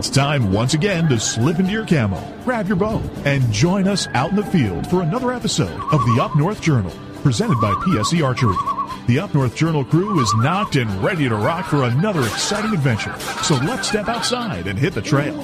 It's time once again to slip into your camo, grab your bow, and join us out in the field for another episode of the Up North Journal, presented by PSE Archery. The Up North Journal crew is knocked and ready to rock for another exciting adventure. So let's step outside and hit the trail.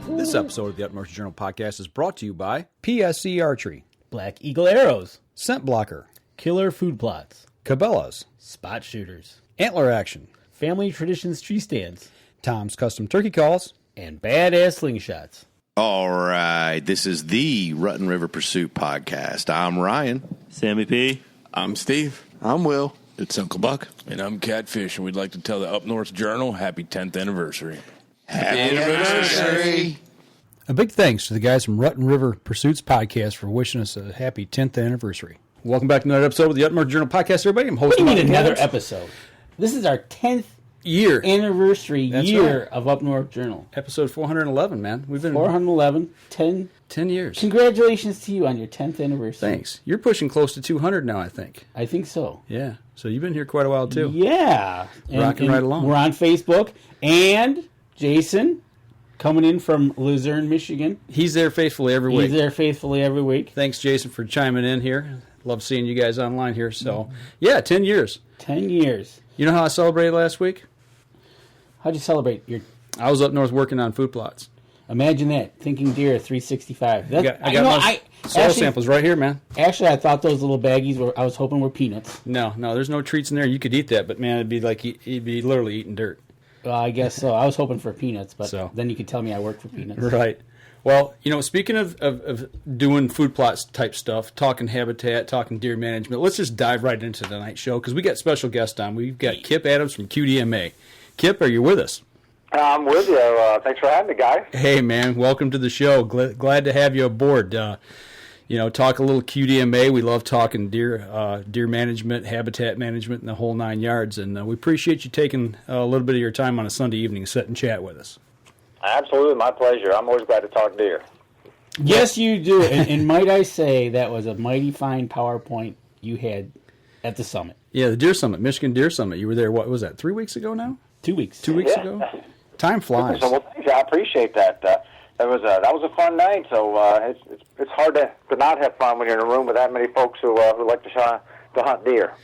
This episode of the Up North Journal podcast is brought to you by PSE Archery, Black Eagle Arrows, Scent Blocker, Killer Food Plots, Cabela's, Spot Shooters, Antler Action, Family Traditions Tree Stands, Tom's Custom Turkey Calls, and Badass Slingshots. All right, this is the Rutten River Pursuit podcast. I'm Ryan. Sammy P. I'm Steve. I'm Will. It's Uncle Buck. And I'm Catfish, and we'd like to tell the Up North Journal happy 10th anniversary. Happy anniversary. A big thanks to the guys from Rutten River Pursuits podcast for wishing us a happy 10th anniversary. Welcome back to another episode of the Up North Journal podcast, everybody. I'm hosting another episode. This is our 10th year anniversary of Up North Journal. Episode 411, man. We've been 411, 10 years. Congratulations to you on your 10th anniversary. Thanks. You're pushing close to 200 now, I think. I think so. Yeah. So you've been here quite a while, too. Yeah. Rocking right along. We're on Facebook. And Jason, coming in from Luzerne, Michigan. He's there faithfully every week. Thanks, Jason, for chiming in here. Love seeing you guys online here. So, yeah, 10 years. 10 years. You know how I celebrated last week? How'd you celebrate? I was up north working on food plots. Imagine that. Thinking Deer 365. I got my soil samples right here, man. Actually, I thought those little baggies I was hoping were peanuts. No, there's no treats in there. You could eat that, but man, it'd be like you'd be literally eating dirt. Well, I guess so. I was hoping for peanuts, but then you could tell me I worked for peanuts. Right. Well, speaking of doing food plots type stuff, talking habitat, talking deer management, let's just dive right into tonight's show because we got special guests on. We've got Kip Adams from QDMA. Kip, are you with us? I'm with you. Thanks for having me, guys. Hey, man. Welcome to the show. Glad to have you aboard. Talk a little QDMA. We love talking deer management, habitat management, and the whole 9 yards. And we appreciate you taking a little bit of your time on a Sunday evening to sit and chat with us. Absolutely. My pleasure. I'm always glad to talk deer. Yes, you do. And might I say that was a mighty fine PowerPoint you had at the summit. Yeah, the Deer Summit, Michigan Deer Summit. You were there, what was that, 3 weeks ago now? 2 weeks. 2 weeks ago? Time flies. So, well, thanks. I appreciate that. That was a fun night. So it's hard to not have fun when you're in a room with that many folks who like to hunt deer.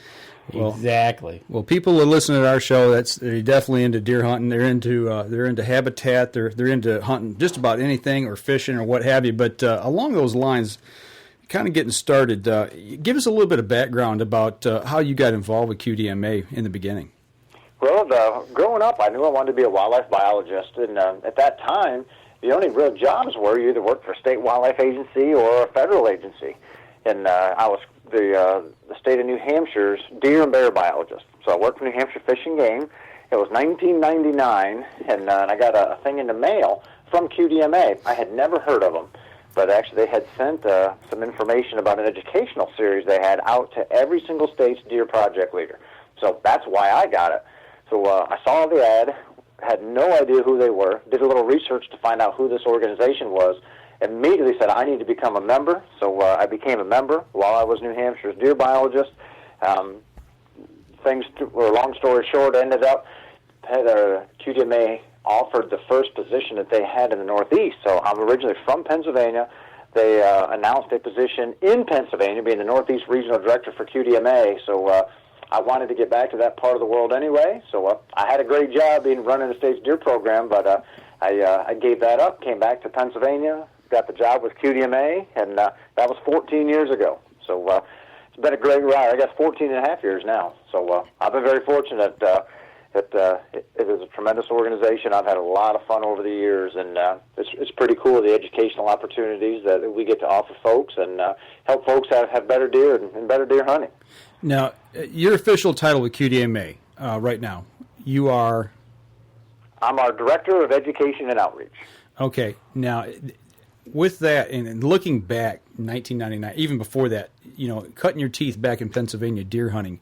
Well, exactly. Well, people that listen to our show, they're definitely into deer hunting. They're into habitat. They're into hunting just about anything or fishing or what have you. But along those lines, kind of getting started, give us a little bit of background about how you got involved with QDMA in the beginning. Well, growing up, I knew I wanted to be a wildlife biologist, and at that time, the only real jobs were you either worked for a state wildlife agency or a federal agency. And I was the state of New Hampshire's deer and bear biologist. So I worked for New Hampshire Fish and Game. It was 1999, and I got a thing in the mail from QDMA. I had never heard of them, but actually they had sent some information about an educational series they had out to every single state's deer project leader. So that's why I got it. So I saw the ad, had no idea who they were, did a little research to find out who this organization was, immediately said I need to become a member. So I became a member while I was New Hampshire's deer biologist. Long story short, ended up QDMA offered the first position that they had in the Northeast. So I'm originally from Pennsylvania. They announced a position in Pennsylvania, being the Northeast Regional Director for QDMA. So I wanted to get back to that part of the world anyway. So I had a great job running the state's deer program, but I gave that up, came back to Pennsylvania, got the job with QDMA, and that was 14 years ago. So it's been a great ride. I guess 14 and a half years now. So I've been very fortunate. It is a tremendous organization. I've had a lot of fun over the years, and it's pretty cool, the educational opportunities that we get to offer folks and help folks have better deer and better deer hunting. Now, your official title with QDMA right now, you are? I'm our Director of Education and Outreach. Okay. Now, with that, and looking back, 1999, even before that, cutting your teeth back in Pennsylvania deer hunting,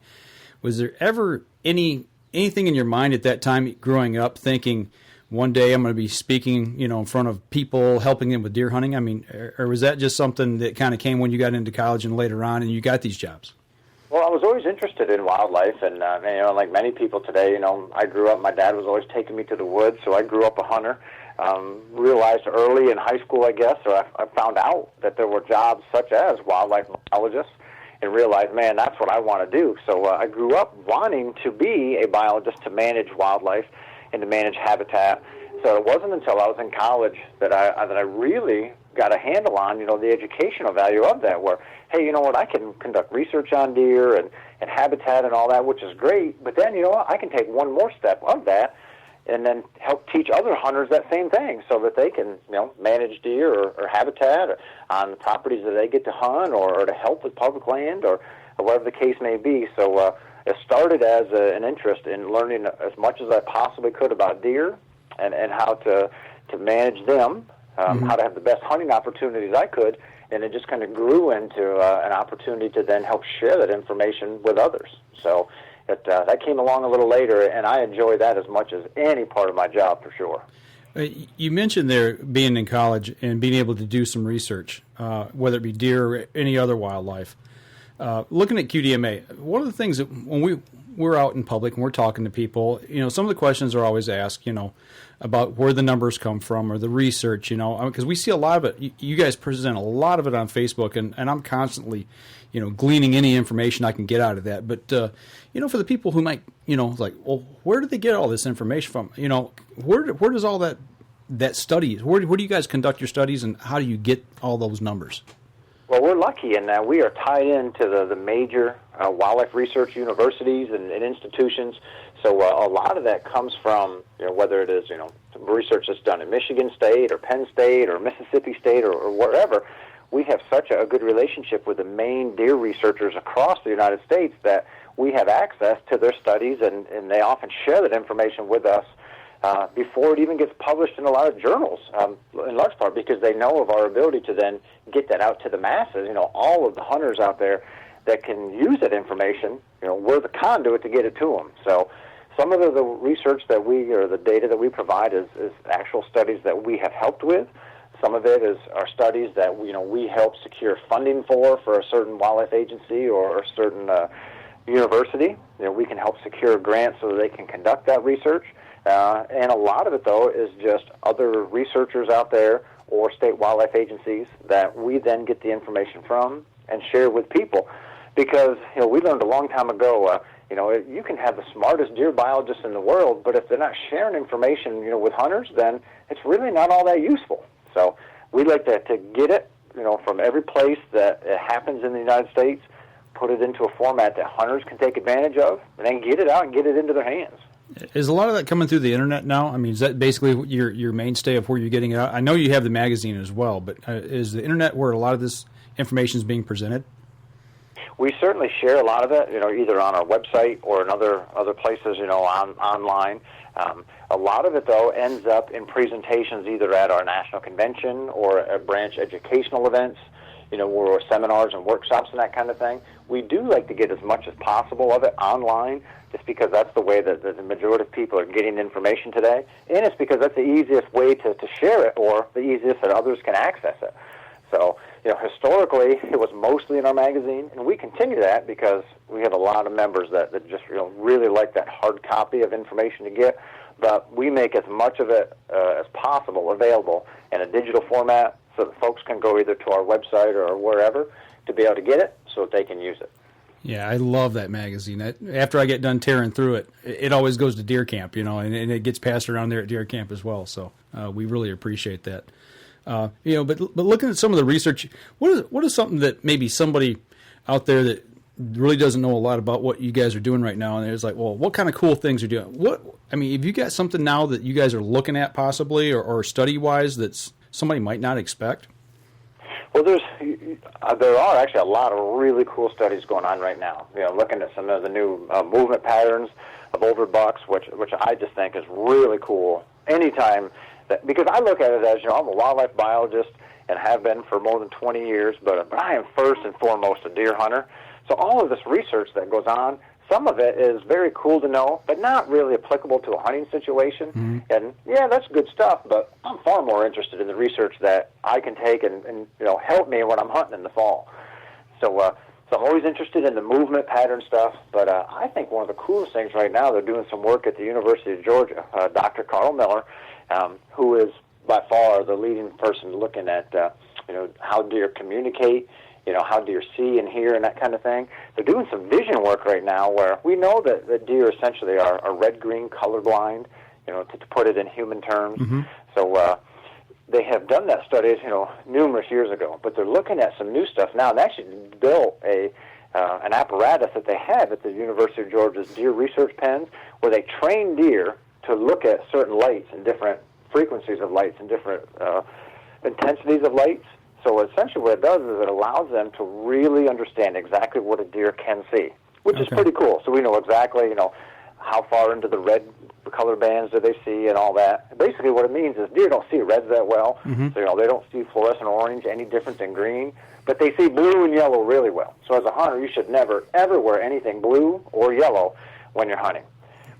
was there ever anything in your mind at that time growing up thinking, one day I'm going to be speaking, in front of people, helping them with deer hunting? I mean, or was that just something that kind of came when you got into college and later on and you got these jobs? Well, I was always interested in wildlife, and like many people today, I grew up. My dad was always taking me to the woods, so I grew up a hunter. realized early in high school, I guess, or I found out that there were jobs such as wildlife biologists, and realized, man, that's what I want to do. So I grew up wanting to be a biologist, to manage wildlife and to manage habitat. So it wasn't until I was in college that I really got a handle on, the educational value of that, where, hey, you know what, I can conduct research on deer and habitat and all that, which is great, but then, I can take one more step of that and then help teach other hunters that same thing, so that they can, manage deer or habitat on the properties that they get to hunt, or to help with public land, or whatever the case may be. So it started as an interest in learning as much as I possibly could about deer and how to manage them, how to have the best hunting opportunities I could, and it just kind of grew into an opportunity to then help share that information with others. So that came along a little later, and I enjoy that as much as any part of my job, for sure. You mentioned there being in college and being able to do some research, whether it be deer or any other wildlife. Looking at QDMA, one of the things that when we're out in public and we're talking to people, some of the questions are always asked, about where the numbers come from or the research, because we see a lot of it. You guys present a lot of it on Facebook, and I'm constantly, gleaning any information I can get out of that. But, for the people who might, like, well, where do they get all this information from? Where does all that studies, where do you guys conduct your studies, and how do you get all those numbers? Well, we're lucky in that we are tied into the major wildlife research universities and institutions. So a lot of that comes from, whether it is, research that's done in Michigan State or Penn State or Mississippi State or wherever. We have such a good relationship with the main deer researchers across the United States that we have access to their studies, and they often share that information with us before it even gets published in a lot of journals, in large part because they know of our ability to then get that out to the masses. All of the hunters out there that can use that information, we're the conduit to get it to them. So some of the research that or the data that we provide is actual studies that we have helped with. Some of it are studies that we help secure funding for a certain wildlife agency or a certain university. We can help secure grants so that they can conduct that research. And a lot of it, though, is just other researchers out there or state wildlife agencies that we then get the information from and share with people. Because, we learned a long time ago, you can have the smartest deer biologists in the world, but if they're not sharing information, with hunters, then it's really not all that useful. So we like to get it, from every place that it happens in the United States, put it into a format that hunters can take advantage of, and then get it out and get it into their hands. Is a lot of that coming through the internet now? I mean, is that basically your mainstay of where you're getting it out? I know you have the magazine as well, but is the internet where a lot of this information is being presented? We certainly share a lot of it, either on our website or in other places, online. A lot of it, though, ends up in presentations either at our national convention or at branch educational events, or seminars and workshops and that kind of thing. We do like to get as much as possible of it online, just because that's the way that the majority of people are getting information today, and it's because that's the easiest way to share it, or the easiest that others can access it. So, historically, it was mostly in our magazine, and we continue that because we have a lot of members that just really like that hard copy of information to get, but we make as much of it as possible available in a digital format so that folks can go either to our website or wherever to be able to get it so that they can use it. Yeah, I love that magazine. After I get done tearing through it, it always goes to deer camp, and it gets passed around there at deer camp as well. So we really appreciate that. But looking at some of the research, what is something that maybe somebody out there that really doesn't know a lot about what you guys are doing right now, and it's like, well, what kind of cool things are you doing? Have you got something now that you guys are looking at possibly, or study-wise, that's somebody might not expect? Well, there are actually a lot of really cool studies going on right now. Looking at some of the new movement patterns of older bucks, which I just think is really cool. Anytime because I look at it as, I'm a wildlife biologist and have been for more than 20 years, but I am first and foremost a deer hunter. So all of this research that goes on, some of it is very cool to know, but not really applicable to a hunting situation. Mm-hmm. And, yeah, that's good stuff, but I'm far more interested in the research that I can take and help me when I'm hunting in the fall. So I'm always interested in the movement pattern stuff, but I think one of the coolest things right now, they're doing some work at the University of Georgia. Dr. Carl Miller who is by far the leading person looking at how deer communicate, how deer see and hear and that kind of thing. They're doing some vision work right now where we know that deer essentially are red-green colorblind, to put it in human terms. Mm-hmm. So they have done that study, numerous years ago, but they're looking at some new stuff now. They actually built an apparatus that they have at the University of Georgia's Deer Research Pens where they train deer to look at certain lights and different frequencies of lights and different intensities of lights. So essentially what it does is it allows them to really understand exactly what a deer can see, which is pretty cool. So we know exactly, how far into the red color bands do they see and all that. Basically what it means is deer don't see reds that well. Mm-hmm. So, they don't see fluorescent orange any different than green, but they see blue and yellow really well. So as a hunter, you should never, ever wear anything blue or yellow when you're hunting.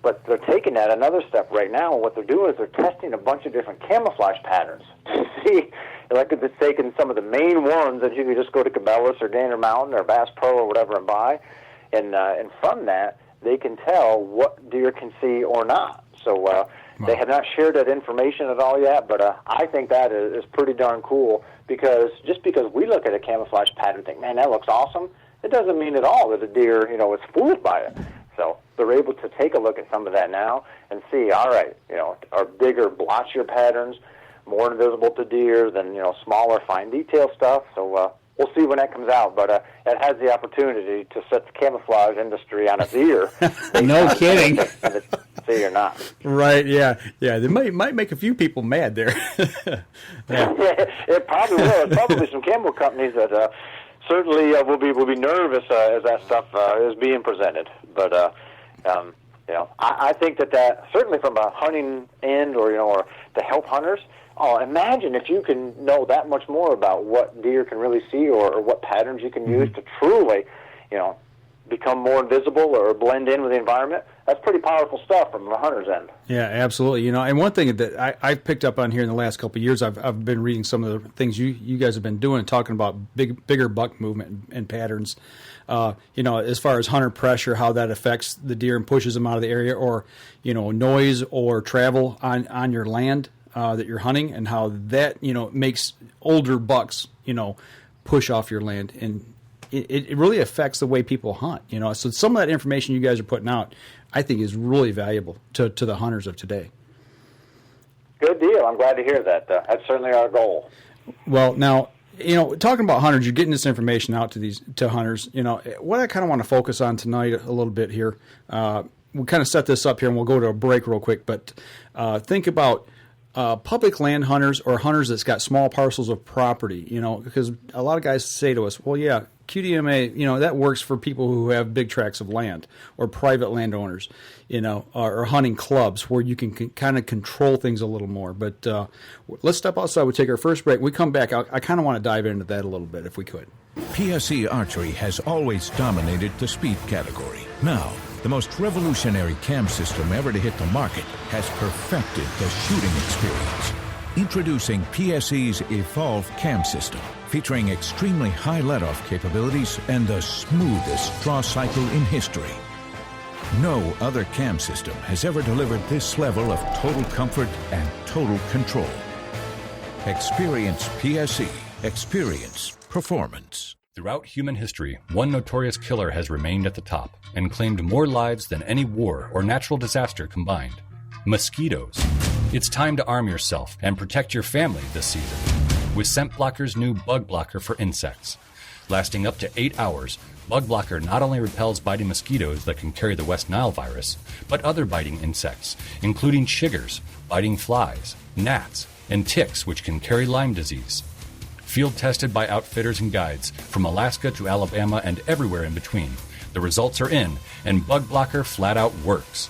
But they're taking that another step right now, and what they're doing is they're testing a bunch of different camouflage patterns to see, like if it's taking some of the main ones that you could just go to Cabela's or Gander Mountain or Bass Pro or whatever and buy, and from that, they can tell what deer can see or not. So they have not shared that information at all yet, but I think that is pretty darn cool because just because we look at a camouflage pattern and think, man, that looks awesome, it doesn't mean at all that a deer, is fooled by it. So they're able to take a look at some of that now and see, all right, are bigger, blotchier patterns more invisible to deer than, smaller, fine detail stuff. So we'll see when that comes out, but it has the opportunity to set the camouflage industry on its ear. No kidding. See or not. Right, yeah. They might make a few people mad there. Yeah, it probably will. There's probably some camo companies that certainly will be nervous as that stuff is being presented. But I think that certainly from a hunting end or to help hunters. Oh, imagine if you can know that much more about what deer can really see or what patterns you can use to truly, become more invisible or blend in with the environment. That's pretty powerful stuff from a hunter's end. Yeah, absolutely. And one thing that I've picked up on here in the last couple of years, I've been reading some of the things you guys have been doing, talking about bigger buck movement and patterns. As far as hunter pressure, how that affects the deer and pushes them out of the area, or noise or travel on your land that you're hunting, and how that makes older bucks push off your land, and it really affects the way people hunt. So some of that information you guys are putting out, I think, is really valuable to the hunters of today. Good deal. I'm glad to hear that. That's certainly our goal. Well, now, talking about hunters, you're getting this information out to hunters. What I kind of want to focus on tonight a little bit here, we'll kind of set this up here and we'll go to a break real quick, but think about public land hunters or hunters that's got small parcels of property, because a lot of guys say to us, well, yeah, QDMA, that works for people who have big tracts of land or private landowners, or hunting clubs where you can kind of control things a little more. But let's step outside. We'll take our first break. When we come back, I kind of want to dive into that a little bit if we could. PSE Archery has always dominated the speed category. Now, the most revolutionary cam system ever to hit the market has perfected the shooting experience. Introducing PSE's Evolve Cam System, featuring extremely high let-off capabilities and the smoothest draw cycle in history. No other cam system has ever delivered this level of total comfort and total control. Experience PSE. Experience performance. Throughout human history, one notorious killer has remained at the top and claimed more lives than any war or natural disaster combined. Mosquitoes. It's time to arm yourself and protect your family this season with Scent Blocker's new Bug Blocker for insects. Lasting up to 8 hours, Bug Blocker not only repels biting mosquitoes that can carry the West Nile virus, but other biting insects, including chiggers, biting flies, gnats, and ticks which can carry Lyme disease. Field tested by outfitters and guides from Alaska to Alabama and everywhere in between. The results are in, and Bug Blocker flat out works.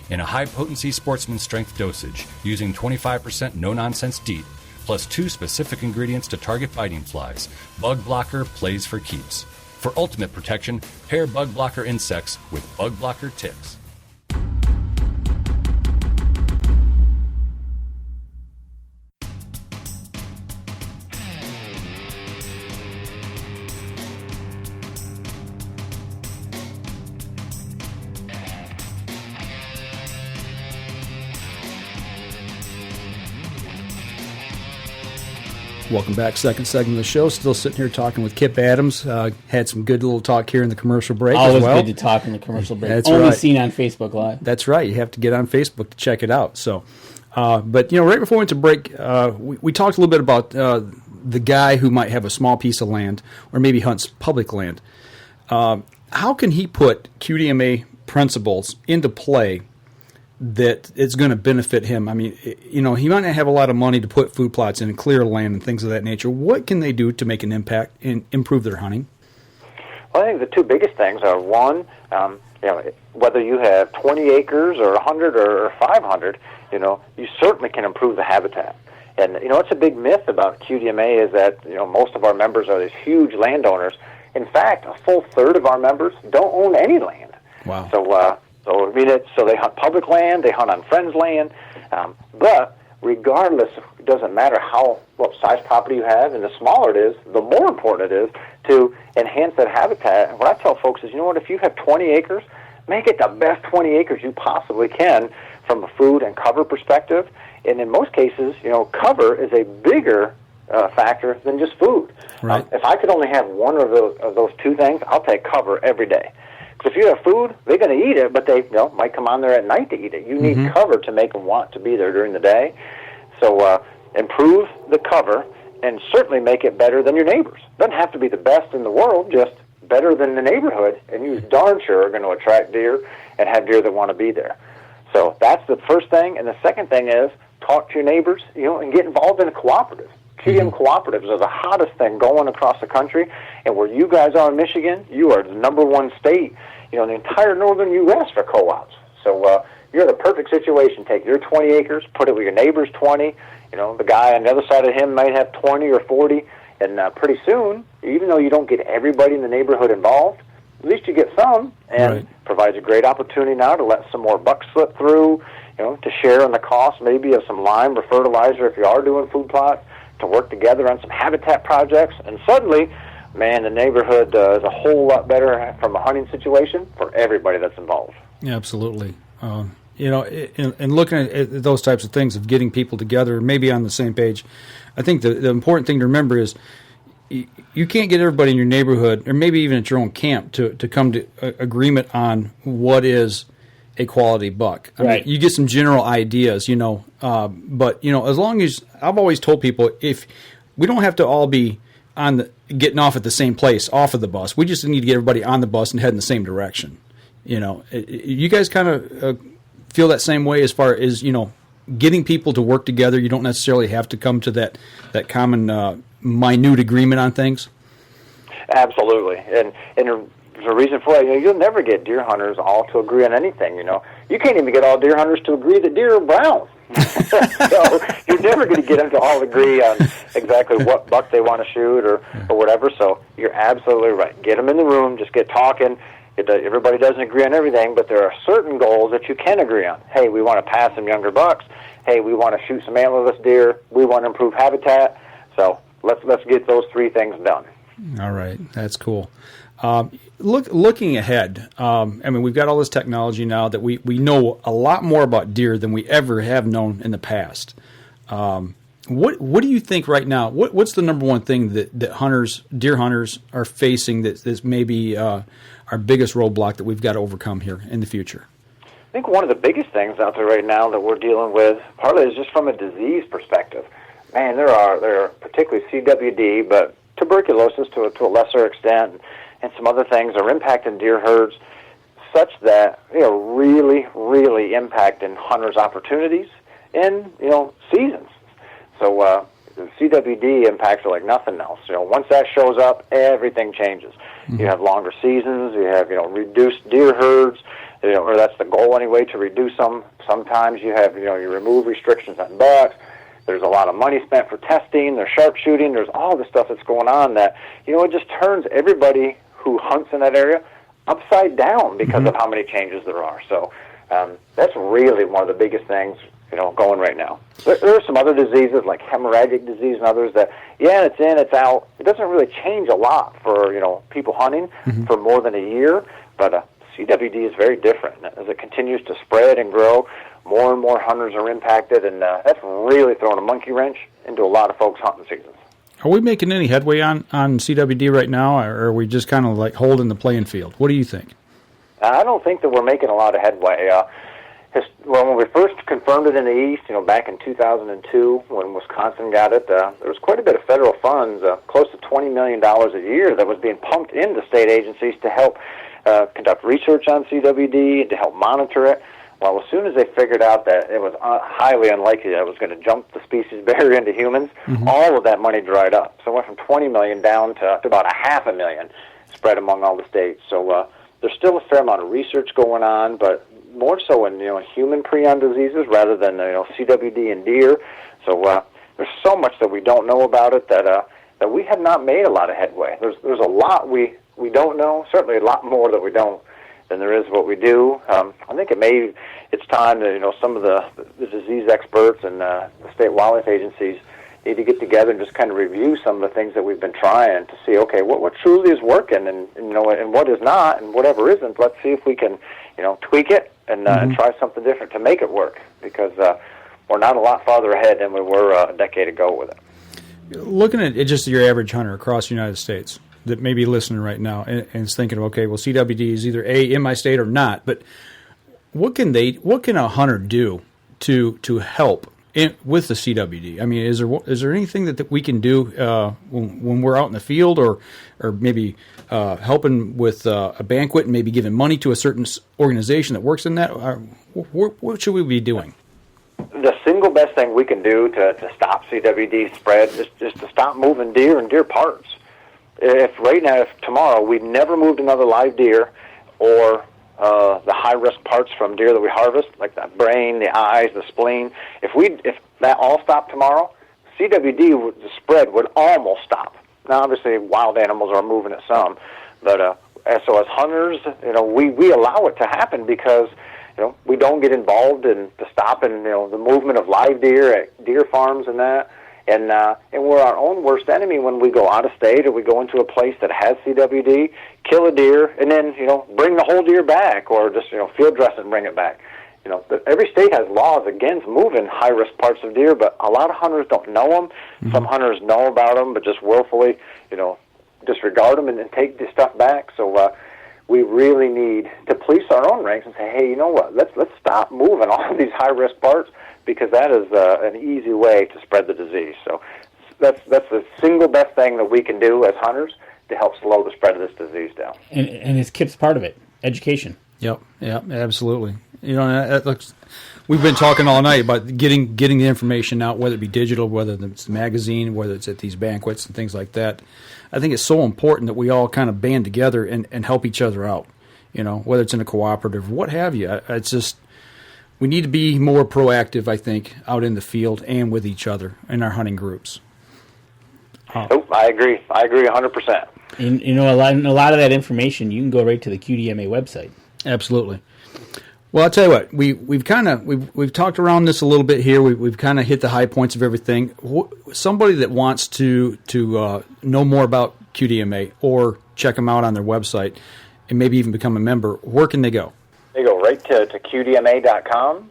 In a high-potency sportsman strength dosage, using 25% no-nonsense DEET, plus 2 specific ingredients to target biting flies, Bug Blocker plays for keeps. For ultimate protection, pair Bug Blocker insects with Bug Blocker ticks. Welcome back. Second segment of the show. Still sitting here talking with Kip Adams. Had some good little talk here in the commercial break Always as well. good to talk in the commercial break. That's Only right. seen on Facebook Live. That's right. You have to get on Facebook to check it out. So, but right before we went to break, we talked a little bit about the guy who might have a small piece of land or maybe hunts public land. How can he put QDMA principles into play that it's going to benefit him? I mean, he might not have a lot of money to put food plots in and clear land and things of that nature. What can they do to make an impact and improve their hunting? Well, I think the two biggest things are, one, whether you have 20 acres or 100 or 500, you certainly can improve the habitat. And, it's a big myth about QDMA is that, most of our members are these huge landowners. In fact, a full third of our members don't own any land. Wow. So they hunt public land, they hunt on friends' land, but regardless, it doesn't matter what size property you have, and the smaller it is, the more important it is to enhance that habitat. And what I tell folks is, if you have 20 acres, make it the best 20 acres you possibly can from a food and cover perspective. And in most cases, cover is a bigger factor than just food. Right. If I could only have one of those two things, I'll take cover every day. Because if you have food, they're going to eat it, but they might come on there at night to eat it. You need cover to make them want to be there during the day. So improve the cover and certainly make it better than your neighbors. Doesn't have to be the best in the world, just better than the neighborhood, and you darn sure are going to attract deer and have deer that want to be there. So that's the first thing. And the second thing is talk to your neighbors, and get involved in a cooperative. QDM cooperatives are the hottest thing going across the country, and where you guys are in Michigan, you are the number one state, in the entire northern U.S. for co-ops. So you're in the perfect situation. Take your 20 acres, put it with your neighbor's 20. The guy on the other side of him might have 20 or 40, and pretty soon, even though you don't get everybody in the neighborhood involved, at least you get some, and provides a great opportunity now to let some more bucks slip through, to share in the cost maybe of some lime or fertilizer if you are doing food plots, to work together on some habitat projects, and suddenly, man, the neighborhood is a whole lot better from a hunting situation for everybody that's involved. Yeah, absolutely. And looking at those types of things of getting people together, maybe on the same page, I think the important thing to remember is you can't get everybody in your neighborhood, or maybe even at your own camp, to come to agreement on what is a quality buck. I mean, you get some general ideas, but as long as I've always told people, if we don't have to all be getting off at the same place off of the bus, we just need to get everybody on the bus and head in the same direction. You guys kind of feel that same way as far as getting people to work together. You don't necessarily have to come to that common minute agreement on things. Absolutely, and there's a reason for it. You'll never get deer hunters all to agree on anything. You can't even get all deer hunters to agree that deer are brown. So you're never going to get them to all agree on exactly what buck they want to shoot or whatever. So you're absolutely right. Get them in the room, just get talking. Everybody doesn't agree on everything, but there are certain goals that you can agree on. Hey, we want to pass some younger bucks. Hey, we want to shoot some antlerless deer. We want to improve habitat. So let's get those three things done. All right, that's cool. Looking ahead, we've got all this technology now that we know a lot more about deer than we ever have known in the past. What do you think right now? What's the number one thing that deer hunters are facing that's maybe our biggest roadblock that we've got to overcome here in the future? I think one of the biggest things out there right now that we're dealing with, partly is just from a disease perspective. Man, there are particularly CWD, but tuberculosis to a lesser extent, and some other things are impacting deer herds such that really, really impacting hunters' opportunities and seasons. So CWD impacts are like nothing else. Once that shows up, everything changes. Mm-hmm. You have longer seasons. You have reduced deer herds. Or that's the goal anyway, to reduce them. Sometimes you have you remove restrictions on bucks. There's a lot of money spent for testing. There's sharpshooting. There's all the stuff that's going on that it just turns everybody who hunts in that area upside down because of how many changes there are. So that's really one of the biggest things going right now. There are some other diseases like hemorrhagic disease and others that it's in, it's out. It doesn't really change a lot for people hunting for more than a year, but CWD is very different. As it continues to spread and grow, more and more hunters are impacted, and that's really throwing a monkey wrench into a lot of folks' hunting seasons. Are we making any headway on CWD right now, or are we just kind of like holding the playing field? What do you think? I don't think that we're making a lot of headway. When we first confirmed it in the East, back in 2002, when Wisconsin got it, there was quite a bit of federal funds, close to $20 million a year, that was being pumped into state agencies to help conduct research on CWD and to help monitor it. Well, as soon as they figured out that it was highly unlikely that it was going to jump the species barrier into humans, all of that money dried up. So it went from $20 million down to about $500,000 spread among all the states. So there's still a fair amount of research going on, but more so in human prion diseases rather than CWD in deer. So there's so much that we don't know about it that we have not made a lot of headway. There's a lot we don't know, certainly a lot more that we don't than there is what we do. I think it's time that some of the disease experts and the state wildlife agencies need to get together and just kind of review some of the things that we've been trying to see. Okay, what truly is working, and what is not, and whatever isn't. Let's see if we can tweak it and try something different to make it work, because we're not a lot farther ahead than we were a decade ago with it. Looking at just your average hunter across the United States that may be listening right now and is thinking, okay, well, CWD is either in my state or not, but what can a hunter do to help with the CWD? I mean, is there anything that we can do when we're out in the field, or maybe helping with a banquet and maybe giving money to a certain organization that works in that? What should we be doing? The single best thing we can do to stop CWD spread is just to stop moving deer and deer parts. If tomorrow we never moved another live deer or the high-risk parts from deer that we harvest, like the brain, the eyes, the spleen, if that all stopped tomorrow, CWD, the spread would almost stop. Now, obviously, wild animals are moving it some, but so as hunters, we allow it to happen because we don't get involved in stopping the movement of live deer at deer farms and that. And we're our own worst enemy when we go out of state or we go into a place that has CWD, kill a deer, and then bring the whole deer back, or just field dress it and bring it back. Every state has laws against moving high risk parts of deer, but a lot of hunters don't know them. Mm-hmm. Some hunters know about them, but just willfully disregard them and take the stuff back. So we really need to police our own ranks and say, hey, you know what? Let's stop moving all of these high risk parts, because that is an easy way to spread the disease. So that's the single best thing that we can do as hunters to help slow the spread of this disease down. And it's Kip's part of it, education. Yep, absolutely. We've been talking all night about getting the information out, whether it be digital, whether it's the magazine, whether it's at these banquets and things like that. I think it's so important that we all kind of band together and help each other out, whether it's in a cooperative, what have you. It's just, we need to be more proactive, I think, out in the field and with each other in our hunting groups. I agree 100%. And, a lot of that information, you can go right to the QDMA website. Absolutely. Well, I'll tell you what, we've talked around this a little bit here. We've kind of hit the high points of everything. Somebody that wants to know more about QDMA or check them out on their website and maybe even become a member, where can they go? They go right to QDMA.com.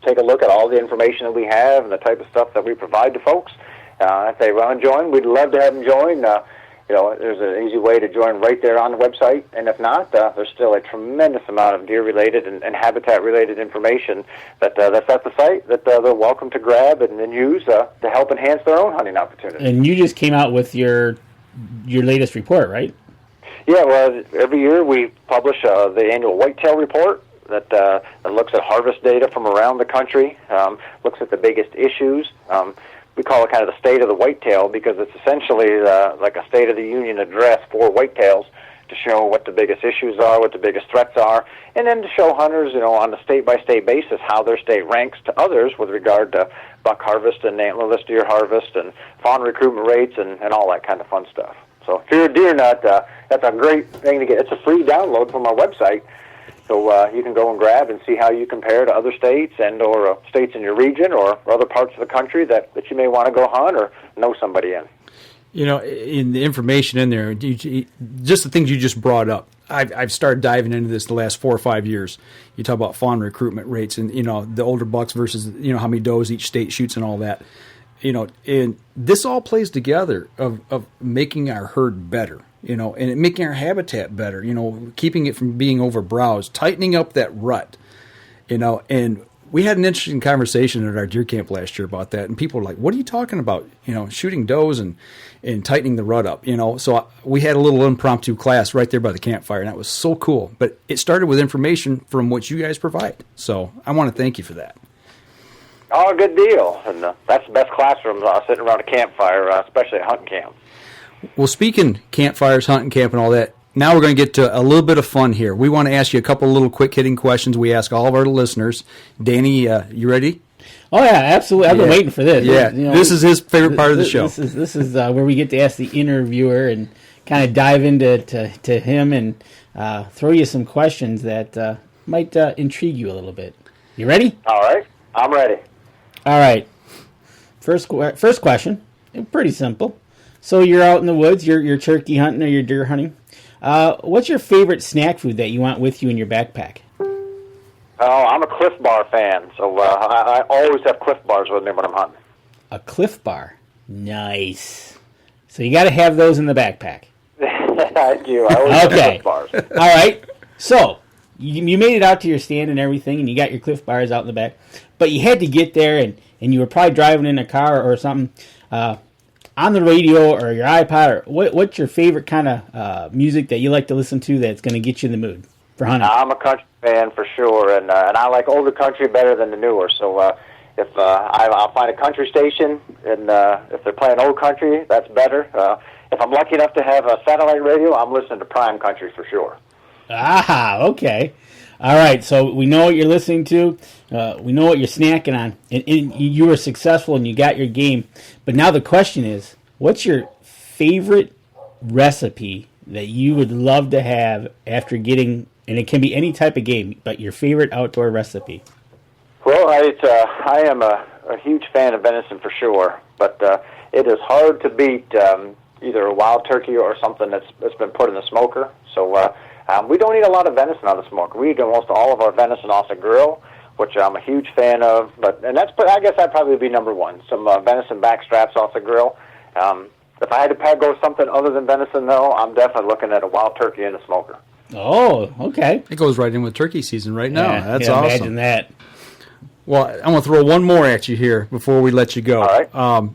Take a look at all the information that we have and the type of stuff that we provide to folks. If they want to join, we'd love to have them join. There's an easy way to join right there on the website. And if not, there's still a tremendous amount of deer-related and habitat-related information that's at the site that they're welcome to grab and use to help enhance their own hunting opportunities. And you just came out with your latest report, right? Yeah, well, every year we publish the annual Whitetail Report that looks at harvest data from around the country, looks at the biggest issues. We call it kind of the state of the whitetail because it's essentially like a State of the Union address for whitetails to show what the biggest issues are, what the biggest threats are, and then to show hunters, on a state-by-state basis how their state ranks to others with regard to buck harvest and antlerless deer harvest and fawn recruitment rates and all that kind of fun stuff. So if you're a deer nut, that's a great thing to get. It's a free download from our website, so you can go and grab and see how you compare to other states and or states in your region or other parts of the country that you may want to go hunt or know somebody in. In the information in there, just the things you just brought up, I've started diving into this the last 4 or 5 years. You talk about fawn recruitment rates and, the older bucks versus, how many does each state shoots and all that. and this all plays together of making our herd better, and making our habitat better, keeping it from being overbrowsed, tightening up that rut, and we had an interesting conversation at our deer camp last year about that, and people were like, what are you talking about? Shooting does and tightening the rut up, So we had a little impromptu class right there by the campfire, and that was so cool. But it started with information from what you guys provide. So I want to thank you for that. Oh, good deal. And that's the best classroom, sitting around a campfire, especially at hunting camp. Well, speaking campfires, hunting camp, and all that, now we're going to get to a little bit of fun here. We want to ask you a couple of little quick-hitting questions we ask all of our listeners. Danny, you ready? Oh, yeah, absolutely. I've been waiting for this. Yeah, this is his favorite part of the show. This is where we get to ask the interviewer and kind of dive into to him and throw you some questions that might intrigue you a little bit. You ready? All right. I'm ready. All right. First question. Pretty simple. So you're out in the woods, you're turkey hunting or you're deer hunting. What's your favorite snack food that you want with you in your backpack? Oh, I'm a Cliff Bar fan, so I always have Cliff Bars with me when I'm hunting. A Cliff Bar. Nice. So you got to have those in the backpack. I do. I always have Cliff Bars. All right. So you made it out to your stand and everything, and you got your Cliff Bars out in the back. But you had to get there, and you were probably driving in a car or something. On the radio or your iPod, or what's your favorite kind of music that you like to listen to that's going to get you in the mood for hunting? I'm a country fan for sure, and I like older country better than the newer. So if I'll find a country station, and if they're playing old country, that's better. If I'm lucky enough to have a satellite radio, I'm listening to prime country for sure. Ah, okay. All right, so we know what you're listening to. We know what you're snacking on. And you were successful and you got your game. But now the question is, what's your favorite recipe that you would love to have after getting, and it can be any type of game, but your favorite outdoor recipe? Well, I am a huge fan of venison for sure, but it is hard to beat either a wild turkey or something that's been put in the smoker. So we don't eat a lot of venison on the smoker. We eat almost all of our venison off the grill, which I'm a huge fan of. I guess that'd probably be number one, some venison backstraps off the grill. If I had to go with something other than venison, though, I'm definitely looking at a wild turkey in the smoker. Oh, okay. It goes right in with turkey season right now. Yeah, That's awesome. awesome. Imagine that. Well, I'm going to throw one more at you here before we let you go. All right.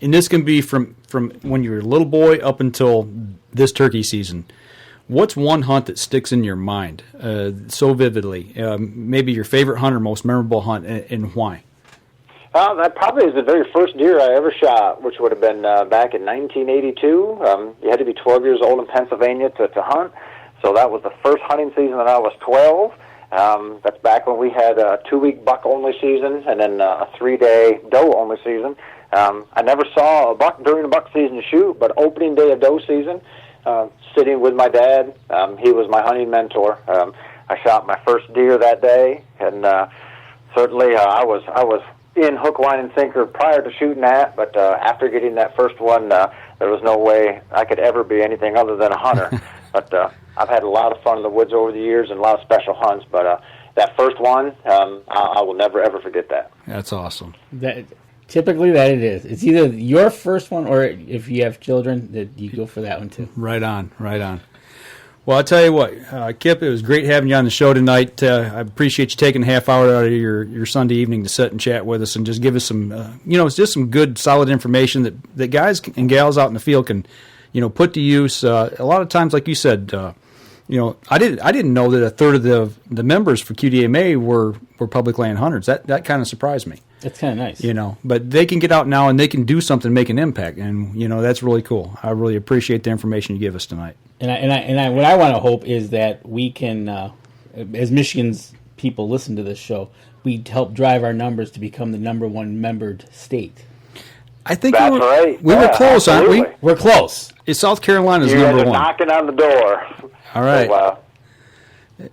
And this can be from when you were a little boy up until this turkey season. What's one hunt that sticks in your mind so vividly? Maybe your favorite hunt or most memorable hunt, and why? That probably is the very first deer I ever shot, which would have been back in 1982. You had to be 12 years old in Pennsylvania to hunt. So that was the first hunting season that I was 12. That's back when we had a 2-week buck-only season and then a 3-day doe-only season. I never saw a buck during the buck season shoot, but opening day of doe season, sitting with my dad, he was my hunting mentor. I shot my first deer that day, and certainly I was in hook, line, and sinker prior to shooting that, but after getting that first one, there was no way I could ever be anything other than a hunter. But I've had a lot of fun in the woods over the years and a lot of special hunts, but that first one, I will never, ever forget that. That's awesome. Typically that it is. It's either your first one or if you have children, that you go for that one too. Right on, right on. Well, I'll tell you what, Kip, it was great having you on the show tonight. I appreciate you taking a half hour out of your Sunday evening to sit and chat with us and just give us some, it's just some good, solid information that guys and gals out in the field can, put to use. A lot of times, like you said, I didn't know that a third of the members for QDMA were public land hunters. That kind of surprised me. That's kind of nice. But they can get out now and they can do something, make an impact, and that's really cool. I really appreciate the information you give us tonight. And I what I want to hope is that we can, as Michigan's people listen to this show, we help drive our numbers to become the number one membered state. I think That's right. We were close, absolutely. aren't we? We're close. South Carolina's You number guys are one. knocking on the door. All right. So,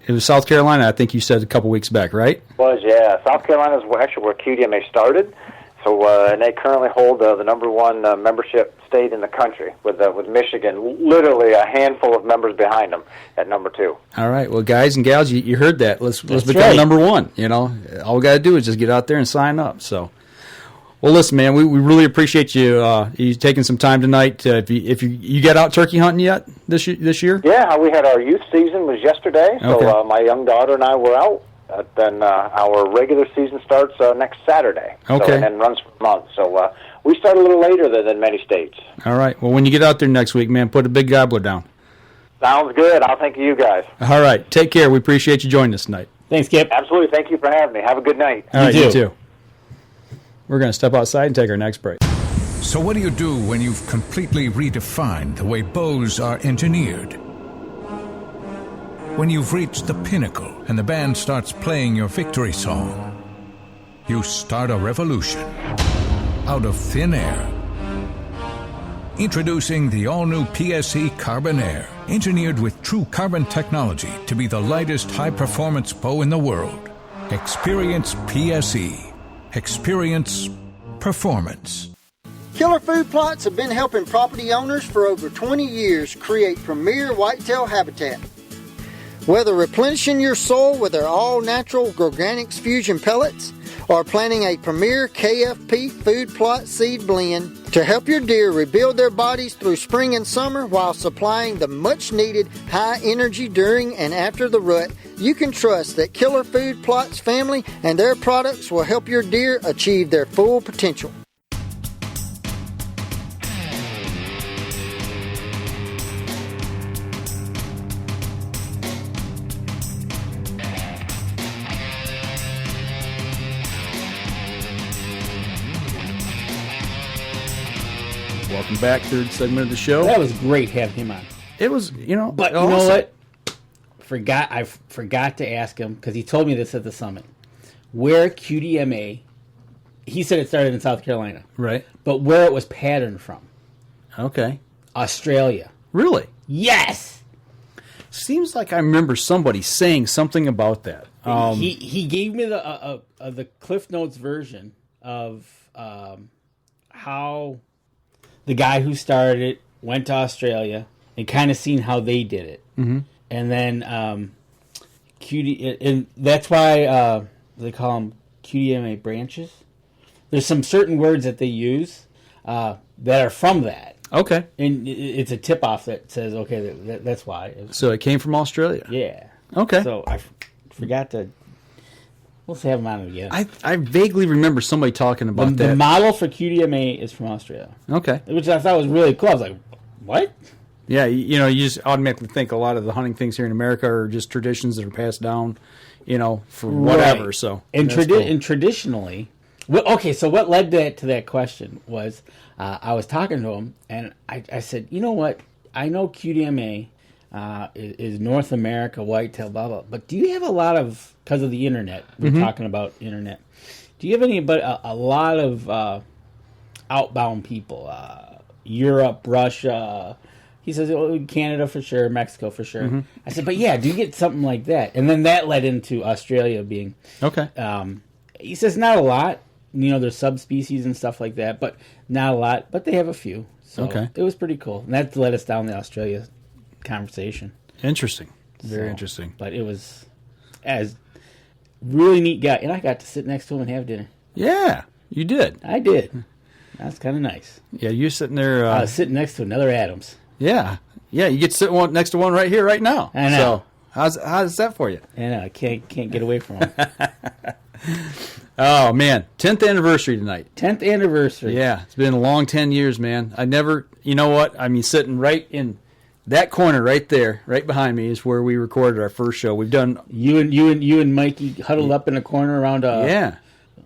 it was South Carolina, I think you said a couple weeks back, right? Yeah. South Carolina is actually where QDMA started. So, and they currently hold the number one membership state in the country, with Michigan literally a handful of members behind them at number 2. All right. Well, guys and gals, you heard that. Let's become right. number one. All we got to do is just get out there and sign up. So, Well, listen, man, we really appreciate you taking some time tonight. If you get out turkey hunting yet this year? Yeah, we had our youth season was yesterday, so Okay. my young daughter and I were out. Then our regular season starts next Saturday. Okay. So, and then runs for a month. So we start a little later than many states. All right. Well, when you get out there next week, man, put a big gobbler down. Sounds good. I'll thank you guys. All right. Take care. We appreciate you joining us tonight. Thanks, Kip. Absolutely. Thank you for having me. Have a good night. All right, You you too. too. We're going to step outside and take our next break. So what do you do when you've completely redefined the way bows are engineered? When you've reached the pinnacle and the band starts playing your victory song, you start a revolution out of thin air. Introducing the all-new PSE Carbon Air, engineered with true carbon technology to be the lightest high-performance bow in the world. Experience PSE. Experience performance. Killer Food Plots have been helping property owners for over 20 years create premier whitetail habitat. Whether replenishing your soil with their all-natural Organics Fusion pellets or planting a premier KFP food plot seed blend to help your deer rebuild their bodies through spring and summer while supplying the much-needed high energy during and after the rut, you can trust that Killer Food Plots family and their products will help your deer achieve their full potential. Welcome back. Third segment of the show. That was great having him on. It was, But awesome. you know what? I forgot to ask him, because he told me this at the summit, where QDMA, he said it started in South Carolina, Right. but where it was patterned from. Okay. Australia. Really? Yes! Seems like I remember somebody saying something about that. He gave me the Cliff Notes version of how the guy who started it went to Australia and kind of seen how they did it. Mm-hmm. And then and that's why they call them QDMA branches. There's some certain words that they use that are from that. Okay. And it's a tip-off that says, okay, that's why. So it came from Australia. Yeah. Okay. So I forgot to... We'll have him on again. I vaguely remember somebody talking about that. The model for QDMA is from Australia. Okay. Which I thought was really cool. I was like, what? Yeah, you just automatically think a lot of the hunting things here in America are just traditions that are passed down, for whatever. Right. So and, that's cool. and traditionally, so what led to that question was I was talking to him, and I said, you know what? I know QDMA is North America whitetail, blah, blah, but do you have a lot of, because of the internet, we're talking about internet, do you have a lot of outbound people, Europe, Russia? He says, Canada for sure, Mexico for sure. Mm-hmm. I said, but yeah, do you get something like that? And then that led into Australia being... Okay. He says not a lot. There's subspecies and stuff like that, but not a lot. But they have a few. So okay. It was pretty cool. And that led us down the Australia conversation. Interesting. Very interesting. But it was as really neat guy. And I got to sit next to him and have dinner. Yeah, you did. I did. That's kind of nice. Yeah, you're sitting there... I was sitting next to another Adams. Yeah, you get to sit next to one right here, right now. I know. So how's that for you? And I can't get away from him. Oh man, 10th anniversary tonight. 10th anniversary. Yeah, it's been a long 10 years, man. I never, you know what? I mean, sitting right in that corner right there, right behind me, is where we recorded our first show. We've done you and Mikey huddled up in a corner around a.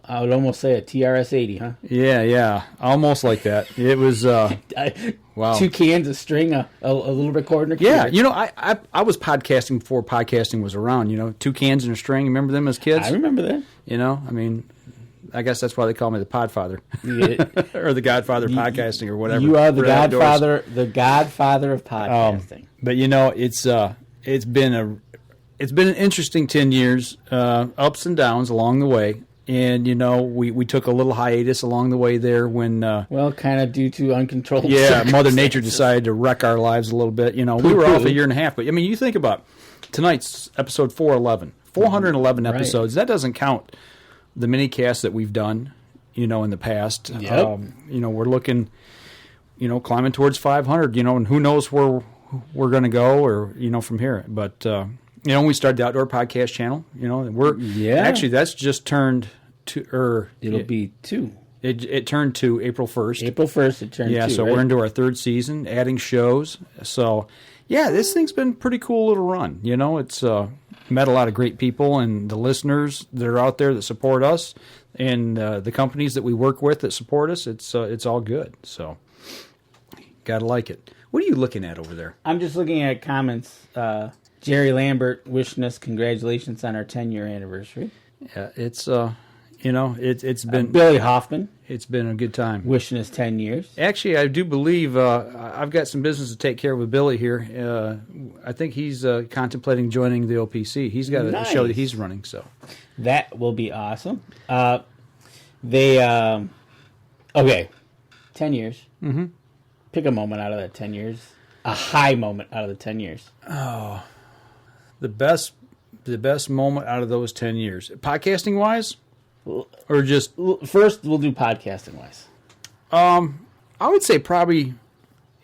I would almost say a TRS-80, huh? Yeah, almost like that. It was wow. 2 cans of string, a little recorder. Yeah, I was podcasting before podcasting was around. 2 cans and a string. Remember them as kids? I remember that. I mean, I guess that's why they call me the Podfather, or the Godfather of podcasting, or whatever. You are the Godfather of podcasting. But it's been an interesting 10 years, ups and downs along the way. And, we took a little hiatus along the way there when... kind of due to uncontrolled Mother Nature decided to wreck our lives a little bit. We were off a year and a half. But, I mean, you think about tonight's episode 411. 411 episodes. Right. That doesn't count the mini casts that we've done, in the past. Yep. We're looking, climbing towards 500, and who knows where we're going to go or, from here. But, we started the Outdoor Podcast channel, actually that's just turned to, it'll be 2. It turned to April 1st. April 1st it turned 2, so right? we're into our 3rd season, adding shows. So, this thing's been a pretty cool little run. It's met a lot of great people, and the listeners that are out there that support us, and the companies that we work with that support us. It's all good. So, gotta like it. What are you looking at over there? I'm just looking at comments. Jerry Lambert wishing us congratulations on our 10-year anniversary. Yeah, it's it's been Billy Hoffman. It's been a good time. Wishing us 10 years. Actually, I do believe I've got some business to take care of with Billy here. I think he's contemplating joining the OPC. He's got a show that he's running. So that will be awesome. 10 years. Mm-hmm. Pick a moment out of that 10 years. A high moment out of the 10 years. Oh, the best moment out of those 10 years, podcasting wise. Or just first, we'll do podcasting wise. I would say probably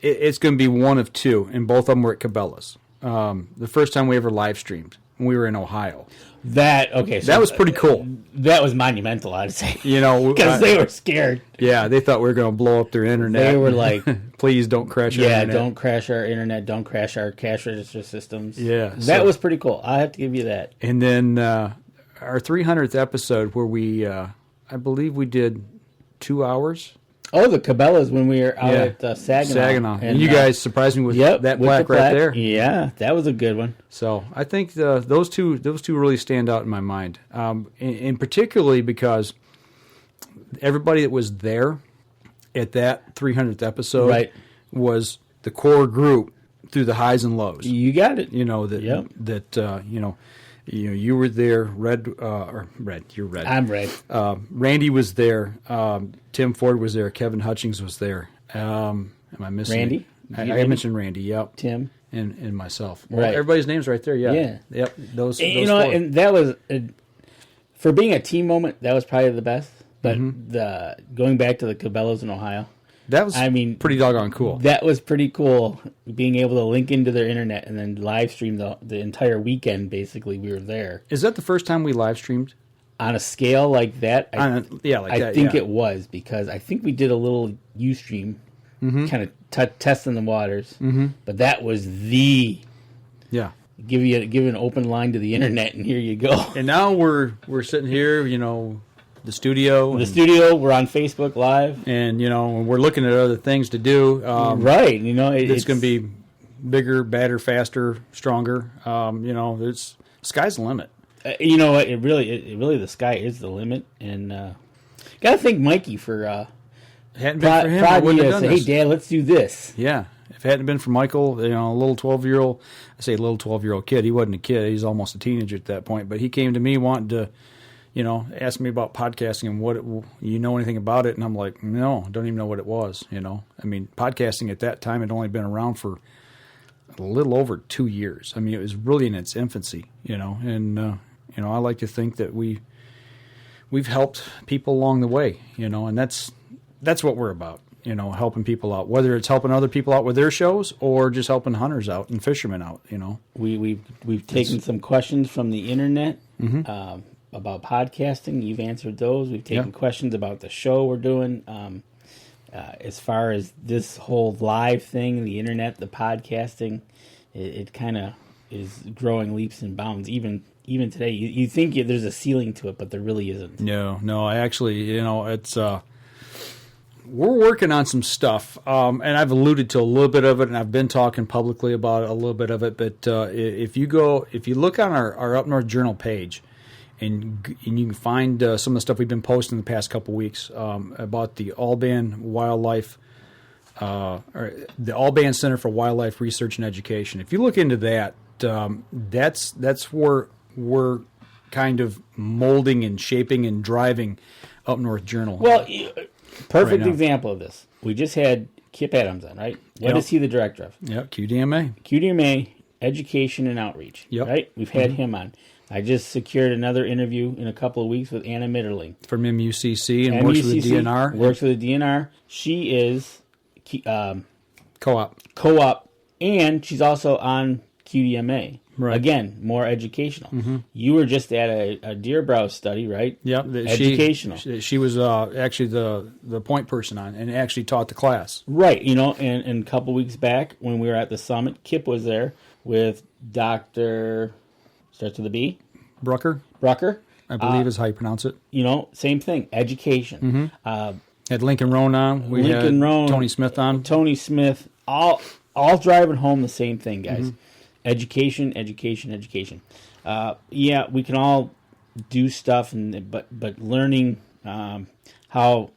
it's going to be one of 2, and both of them were at Cabela's. The first time we ever live streamed, when we were in Ohio. That was pretty cool. That was monumental, I'd say. Because they were scared. Yeah, they thought we were going to blow up their internet. They were like, "Please don't crash our internet. don't crash our internet. Don't crash our cash register systems." Yeah, that was pretty cool. I have to give you that. And then our 300th episode, where we, I believe we did 2 hours. Oh, the Cabela's when we were out at Saginaw. And you guys surprised me with that plaque right there. Yeah, that was a good one. So I think those two really stand out in my mind, and particularly because everybody that was there at that 300th episode was the core group through the highs and lows. You got it. You were there, Red. You're Red. I'm Red. Randy was there. Tim Ford was there. Kevin Hutchings was there. Am I missing Randy? I mentioned Randy. Yep. Tim and myself. Right. Everybody's names right there. Yeah. Yeah. Yep. Those. And, four. and that was for being a team moment. That was probably the best. But going back to the Cabela's in Ohio. That was pretty doggone cool. That was pretty cool, being able to link into their internet and then live stream the entire weekend, basically, we were there. Is that the first time we live streamed? On a scale like that? I think it was, because I think we did a little Ustream, kind of testing the waters. Mm-hmm. But that was give an open line to the internet, and here you go. And now we're sitting here, the studio. We're on Facebook Live. And, we're looking at other things to do. Right. It's going to be bigger, badder, faster, stronger. There's sky's the limit. You know what? It really the sky is the limit. And got to thank Mikey for hadn't been for him, I wouldn't have done this. Hey, Dad, let's do this. Yeah. If it hadn't been for Michael, a little 12-year-old, I say a little 12-year-old kid. He wasn't a kid. He's almost a teenager at that point. But he came to me wanting to, asked me about podcasting and you know anything about it? And I'm like, no, don't even know what it was, podcasting at that time had only been around for a little over 2 years. It was really in its infancy, and, I like to think that we've helped people along the way, and that's what we're about, helping people out, whether it's helping other people out with their shows or just helping hunters out and fishermen out, We've taken some questions from the internet, about podcasting. You've answered those. We've taken questions about the show we're doing. As far as this whole live thing, the internet, the podcasting, it kind of is growing leaps and bounds. Even today, you think there's a ceiling to it, but there really isn't. No. I actually, it's we're working on some stuff, and I've alluded to a little bit of it, and I've been talking publicly about a little bit of it. But if you look on our Up North Journal page, and you can find some of the stuff we've been posting the past couple weeks about the Alban Wildlife, or the Alban Center for Wildlife Research and Education. If you look into that, that's where we're kind of molding and shaping and driving Up North Journal. Well, perfect example of this. We just had Kip Adams on, right? What is he the director of? Yeah, QDMA. QDMA education and outreach. Yep. Right? We've had him on. I just secured another interview in a couple of weeks with Anna Mitterling. From MUCC and works with the DNR. Works with the DNR. She is co-op, and she's also on QDMA. Right. Again, more educational. You were just at a deer browse study, right? Yep. Educational. She was actually the point person on and actually taught the class. Right. And a couple weeks back when we were at the summit, Kip was there with Dr. starts with a B? Brucker, I believe is how you pronounce it. Same thing. Education. Had Lincoln Roan on. We had Tony Smith on. Tony Smith. All driving home the same thing, guys. Education. Yeah, we can all do stuff, but learning how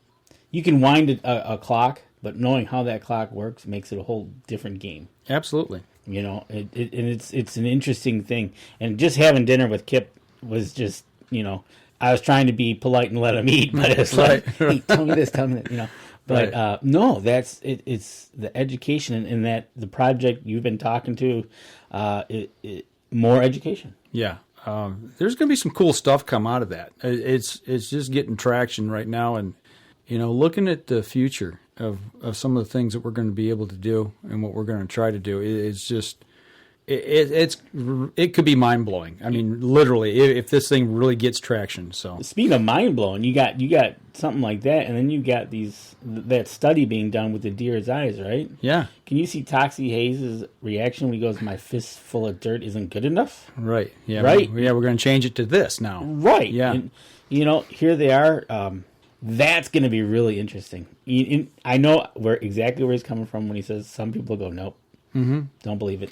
you can wind a clock, but knowing how that clock works makes it a whole different game. Absolutely. It's an interesting thing. And just having dinner with Kip was just, I was trying to be polite and let him eat, but it's like, hey, tell me this, But right. No, that's it. It's the education and that the project you've been talking to, more education. Yeah. There's going to be some cool stuff come out of that. It's just getting traction right now, and looking at the future of some of the things that we're going to be able to do and what we're going to try to do. It's just it could be mind blowing. I mean, literally, if this thing really gets traction. So speaking of mind blowing, you got something like that, and then you got that study being done with the deer's eyes, right? Yeah. Can you see Toxie Hayes' reaction when he goes, "My fist full of dirt isn't good enough"? Right. Yeah. Right. We're going to change it to this now. Right. Yeah. And, here they are. That's going to be really interesting. I know exactly where he's coming from when he says some people go, "Nope, don't believe it."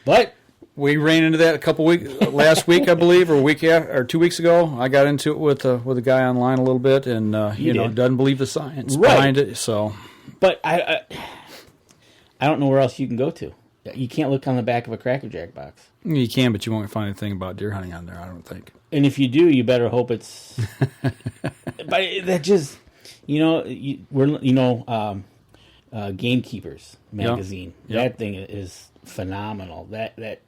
But we ran into that a couple weeks last week, I believe, or 2 weeks ago. I got into it with a guy online a little bit, and doesn't believe the science behind it. So, but I don't know where else you can go to. You can't look on the back of a Cracker Jack box. You can, but you won't find anything about deer hunting on there, I don't think. And if you do, you better hope it's. But that just, Gamekeepers magazine. Yep. That thing is phenomenal. That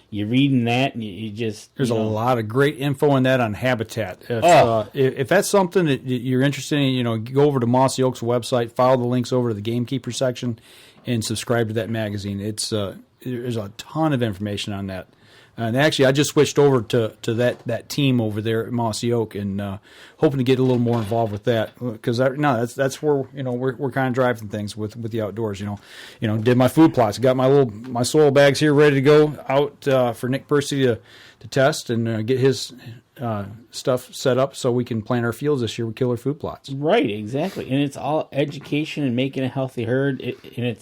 you're reading that and you just there's a lot of great info in that on habitat. If that's something that you're interested in, go over to Mossy Oak's website, follow the links over to the Gamekeeper section, and subscribe to that magazine. There's a ton of information on that. And actually, I just switched over to that team over there at Mossy Oak, and hoping to get a little more involved with that, because that's where we're kind of driving things with the outdoors. Did my food plots, got my soil bags here ready to go out for Nick Percy to test and get his stuff set up so we can plant our fields this year with killer food plots. Right, exactly, and it's all education and making a healthy herd. And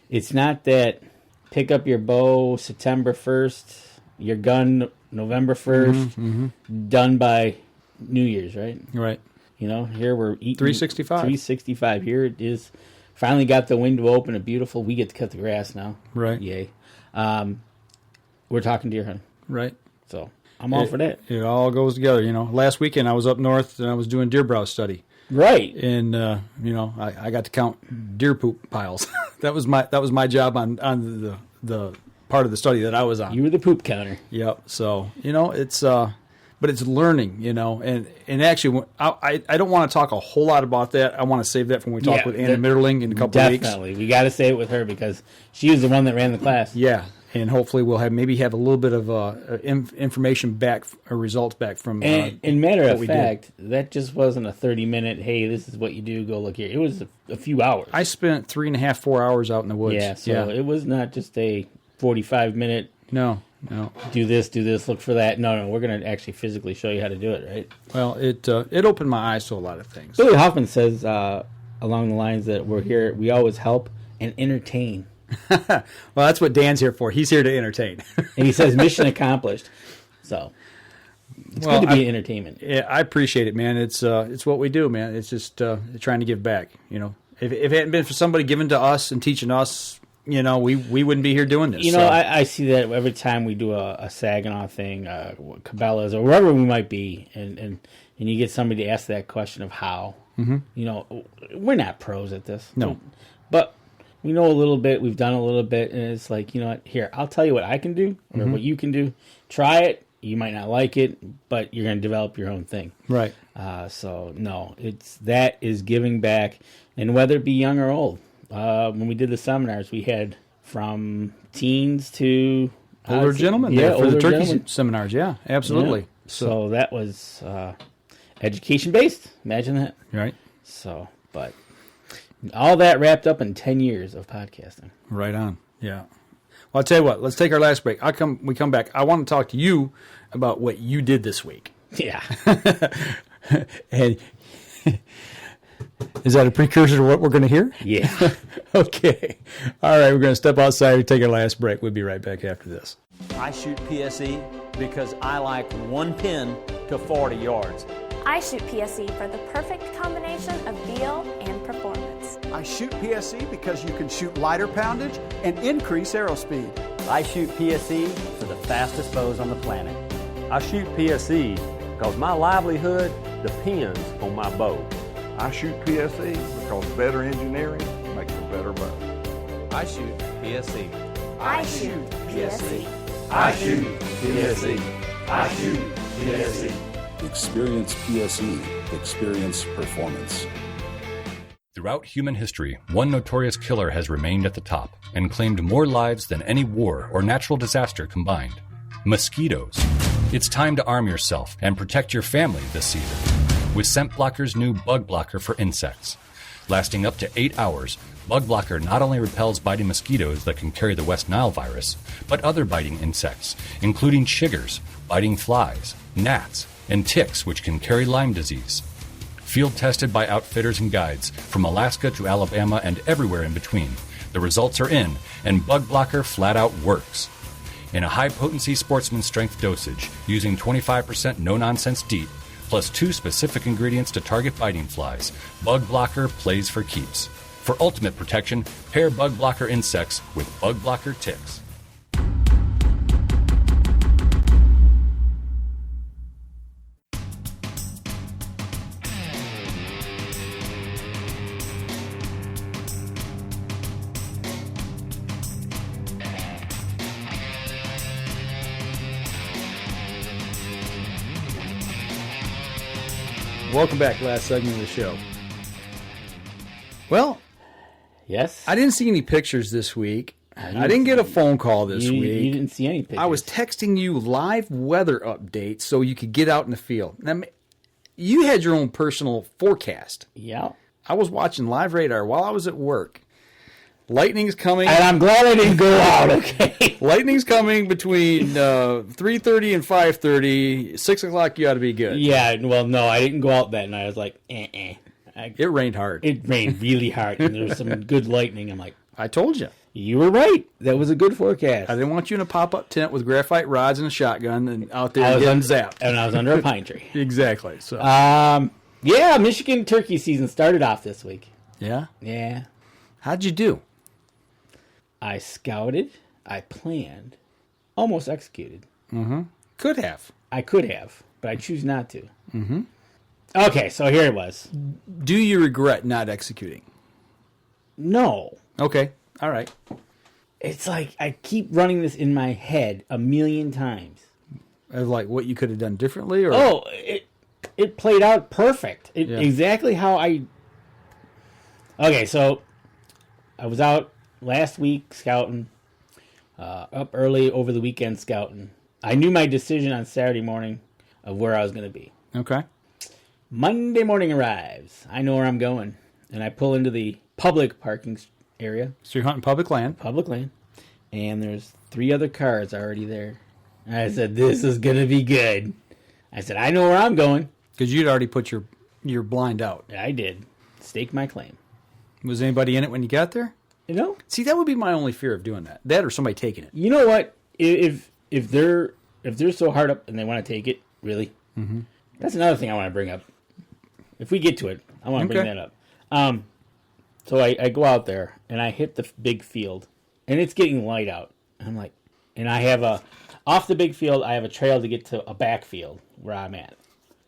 it's not that pick up your bow September 1st. Your gun November 1st, done by New Year's, right? Right. Here we're eating 365. 365. Here it is. Finally got the window open. A beautiful. We get to cut the grass now. Right. Yay. We're talking deer hunting. Right. So I'm all for that. It all goes together. Last weekend I was up north and I was doing deer browse study. Right. And I got to count deer poop piles. that was my job on the part of the study that I was on. You were the poop counter. Yep. So, it's but it's learning, and actually I don't want to talk a whole lot about that. I want to save that for when we talk with Anna Mitterling in a couple of weeks. Definitely. We got to say it with her because she was the one that ran the class. Yeah. And hopefully we'll have a little bit of information back or results back from. And matter of fact, that just wasn't a 30-minute. Hey, this is what you do. Go look here. It was a few hours. I spent 3.5, 4 hours out in the woods. Yeah, so it was not just a 45-minute. No. Do this, look for that. No, we're going to actually physically show you how to do it, right? Well, it opened my eyes to a lot of things. Billy Hoffman says along the lines that we're here, we always help and entertain. Well, that's what Dan's here for. He's here to entertain. And he says mission accomplished. So it's good to be entertainment. Yeah, I appreciate it, man. It's what we do, man. It's just trying to give back. If it hadn't been for somebody giving to us and teaching us, we wouldn't be here doing this. I see that every time we do a Saginaw thing, Cabela's or wherever we might be, and you get somebody to ask that question of how. Mm-hmm. We're not pros at this. No. But we know a little bit, we've done a little bit, and it's like, you know what, here, I'll tell you what I can do, or what you can do. Try it. You might not like it, but you're going to develop your own thing. Right. So, no, that is giving back, and whether it be young or old. When we did the seminars, we had from teens to... older gentlemen there for the turkey seminars. Yeah, absolutely. Yeah. So that was education-based. Imagine that. Right. So, but all that wrapped up in 10 years of podcasting. Right on. Yeah. Well, I'll tell you what. Let's take our last break. We come back. I want to talk to you about what you did this week. Yeah. And is that a precursor to what we're going to hear? Yeah. Okay. All right. We're going to step outside and take our last break. We'll be right back after this. I shoot PSE because I like one pin to 40 yards. I shoot PSE for the perfect combination of feel and performance. I shoot PSE because you can shoot lighter poundage and increase arrow speed. I shoot PSE for the fastest bows on the planet. I shoot PSE because my livelihood depends on my bow. I shoot PSE because better engineering makes a better bow. I shoot PSE. I shoot PSE. I shoot PSE. I shoot PSE. Experience PSE. Experience performance. Throughout human history, one notorious killer has remained at the top and claimed more lives than any war or natural disaster combined. Mosquitoes. It's time to arm yourself and protect your family this season with Scent Blocker's new Bug Blocker for insects. Lasting up to 8 hours, Bug Blocker not only repels biting mosquitoes that can carry the West Nile virus, but other biting insects, including chiggers, biting flies, gnats, and ticks which can carry Lyme disease. Field tested by outfitters and guides from Alaska to Alabama and everywhere in between. The results are in, and Bug Blocker flat out works. In a high-potency sportsman strength dosage, using 25% no-nonsense DEET, plus 2 specific ingredients to target biting flies, Bug Blocker plays for keeps. For ultimate protection, pair Bug Blocker insects with Bug Blocker ticks. Welcome back, last segment of the show. Well, yes, I didn't see any pictures this week. I didn't get a phone call this week. You didn't see any pictures. I was texting you live weather updates so you could get out in the field. Now, you had your own personal forecast. Yeah. I was watching live radar while I was at work. Lightning's coming. And I'm glad I didn't go out, okay? Lightning's coming between 3:30 and 5:30. 6 o'clock, you ought to be good. Yeah, well, no, I didn't go out that night. I was like, It rained hard. It rained really hard, and there was some good lightning. I'm like, I told you. You were right. That was a good forecast. I didn't want you in a pop-up tent with graphite rods and a shotgun and out there getting zapped. And I was under a pine tree. Exactly. So, yeah, Michigan turkey season started off this week. Yeah? Yeah. How'd you do? I scouted, I planned, almost executed. Mm-hmm. Could have. I could have, but I choose not to. Mm-hmm. Okay, so here it was. Do you regret not executing? No. Okay, all right. It's like I keep running this in my head a million times. Of like what you could have done differently? Or? Oh, it played out perfect. Exactly how I... Okay, so I was out last week scouting, up early over the weekend scouting. I knew my decision on Saturday morning of where I was going to be. Okay. Monday morning arrives. I know where I'm going. And I pull into the public parking area. So you're hunting public land? Public land. And there's 3 other cars already there. And I said, this is going to be good. I said, I know where I'm going. Because you'd already put your blind out. I did. Staked my claim. Was anybody in it when you got there? You know? See, that would be my only fear of doing that. That or somebody taking it. You know what? If they're so hard up and they want to take it, really, that's another thing I want to bring up. If we get to it, I want to bring that up. So I go out there and I hit the big field, and it's getting light out. I'm like, and I have off the big field, I have a trail to get to a backfield where I'm at.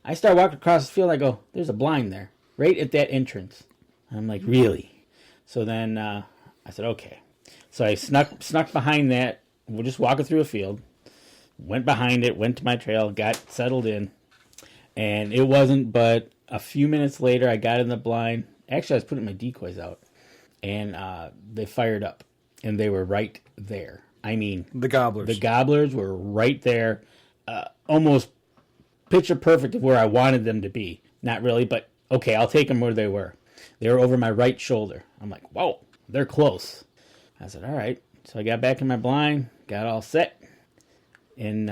I start walking across the field. I go, there's a blind there, right at that entrance. I'm like, really? So then I said, okay. So I snuck behind that. We're just walking through a field. Went behind it, went to my trail, got settled in. And it wasn't but a few minutes later, I got in the blind. Actually, I was putting my decoys out. And they fired up. And they were right there. I mean, the gobblers. The gobblers were right there. Almost picture perfect of where I wanted them to be. Not really, but okay, I'll take them where they were. They were over my right shoulder. I'm like, whoa, they're close. I said, all right. So I got back in my blind, got all set. And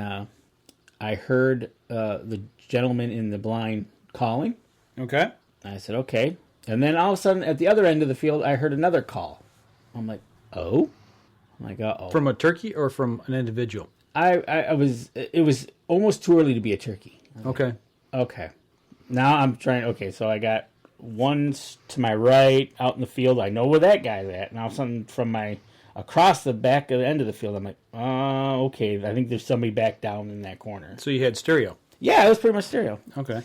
I heard the gentleman in the blind calling. Okay. I said, okay. And then all of a sudden, at the other end of the field, I heard another call. I'm like, oh? I'm like, uh-oh. From a turkey or from an individual? It was almost too early to be a turkey. Okay. Okay. Now I'm trying, okay, so I got one to my right out in the field. I know where that guy's at. Now something from across the back of the end of the field. I'm like, okay, I think there's somebody back down in that corner. So you had stereo? Yeah, it was pretty much stereo. Okay.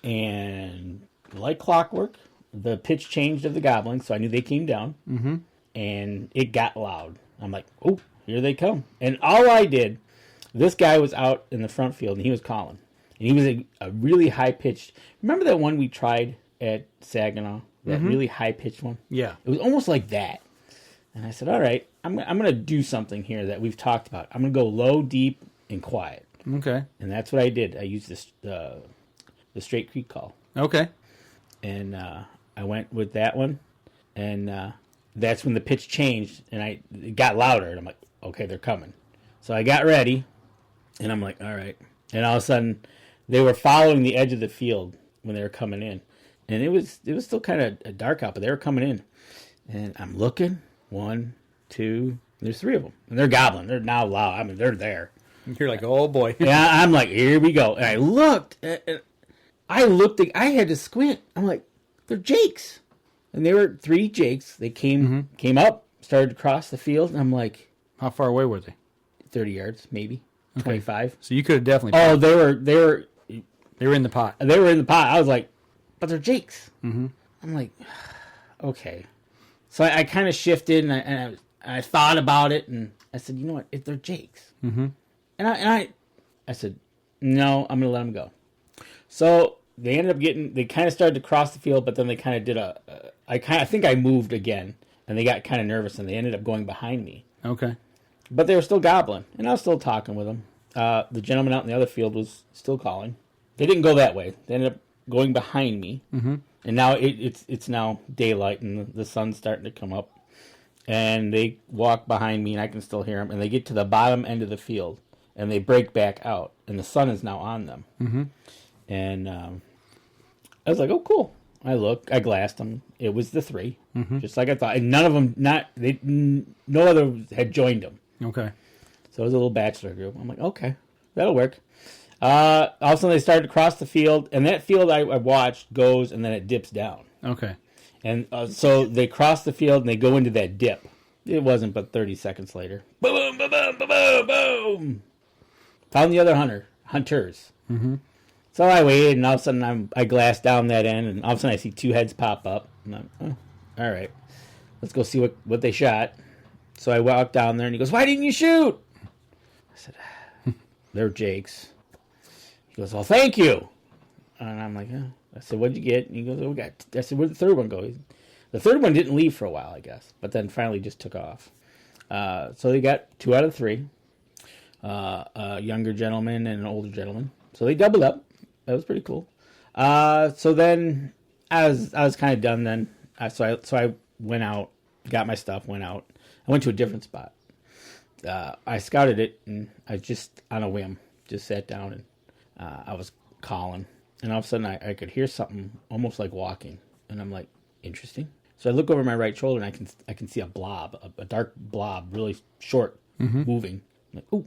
And like clockwork, the pitch changed of the gobbling, so I knew they came down. Mm-hmm. And it got loud. I'm like, oh, here they come. And all I did, this guy was out in the front field, and he was calling. And he was a really high-pitched... Remember that one we tried at Saginaw? That really high-pitched one? Yeah. It was almost like that. And I said, all right, I'm going to do something here that we've talked about. I'm going to go low, deep, and quiet. Okay. And that's what I did. I used the straight creek call. Okay. And I went with that one. And that's when the pitch changed, and it got louder. And I'm like, okay, they're coming. So I got ready, and I'm like, all right. And all of a sudden, they were following the edge of the field when they were coming in. And it was still kind of dark out, but they were coming in. And I'm looking, 1, 2, there's 3 of them. And they're gobbling. They're now loud. I mean, they're there. You're like, oh, boy. Yeah, I'm like, here we go. And I looked. I had to squint. I'm like, they're jakes. And they were 3 jakes. They came up, started to cross the field. And I'm like... How far away were they? 30 yards, maybe. Okay. 25. So you could have definitely... Oh, they were in the pot. They were in the pot. I was like, but they're jakes. Mm-hmm. I'm like, okay. So I kind of shifted, and I thought about it, and I said, you know what? If they're jakes. Mm-hmm. And I said, no, I'm going to let them go. So they ended up they kind of started to cross the field, but then they kind of did I think I moved again, and they got kind of nervous, and they ended up going behind me. Okay. But they were still gobbling, and I was still talking with them. The gentleman out in the other field was still calling. They didn't go that way. They ended up going behind me, and now it's now daylight, and the sun's starting to come up. And they walk behind me, and I can still hear them. And they get to the bottom end of the field, and they break back out, and the sun is now on them. Mm-hmm. And I was like, "Oh, cool." I glassed them. It was the 3, just like I thought. And none of them, no other had joined them. Okay. So it was a little bachelor group. I'm like, okay, that'll work. All of a sudden, they started to cross the field, and that field I watched goes, and then it dips down. Okay. And so they cross the field, and they go into that dip. It wasn't but 30 seconds later. Boom, boom, boom, boom, boom, boom. Found the other hunters. Mm-hmm. So I waited, and all of a sudden I glassed down that end, and all of a sudden I see 2 heads pop up. And I'm, all right, let's go see what they shot. So I walked down there, and he goes, "Why didn't you shoot?" I said, "They're jakes." He goes, "Well, thank you." And I'm like, oh. I said, "What'd you get?" And he goes, "Oh, we got." I said, "Where'd the third one go?" The third one didn't leave for a while, I guess, but then finally just took off. So they got 2 out of 3, a younger gentleman and an older gentleman. So they doubled up. That was pretty cool. So then I was kind of done then. So I went out, got my stuff, went out. I went to a different spot. I scouted it, and I just, on a whim, just sat down, and I was calling. And all of a sudden, I could hear something almost like walking. And I'm like, interesting. So I look over my right shoulder, and I can see a blob, a dark blob, really short, moving. I'm like, ooh.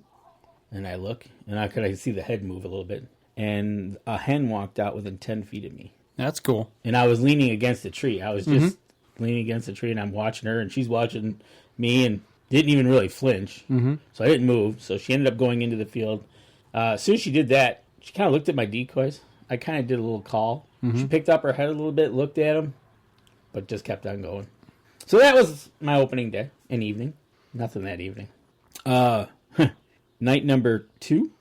And I look, and I could see the head move a little bit. And a hen walked out within 10 feet of me. That's cool. And I was leaning against a tree. I was just leaning against a tree, and I'm watching her, and she's watching me, and didn't even really flinch. So I didn't move. So she ended up going into the field. As soon as she did that, she kind of looked at my decoys. I kind of did a little call. She picked up her head a little bit, looked at them, but just kept on going. So that was my opening day and evening. Nothing that evening. Night number 2,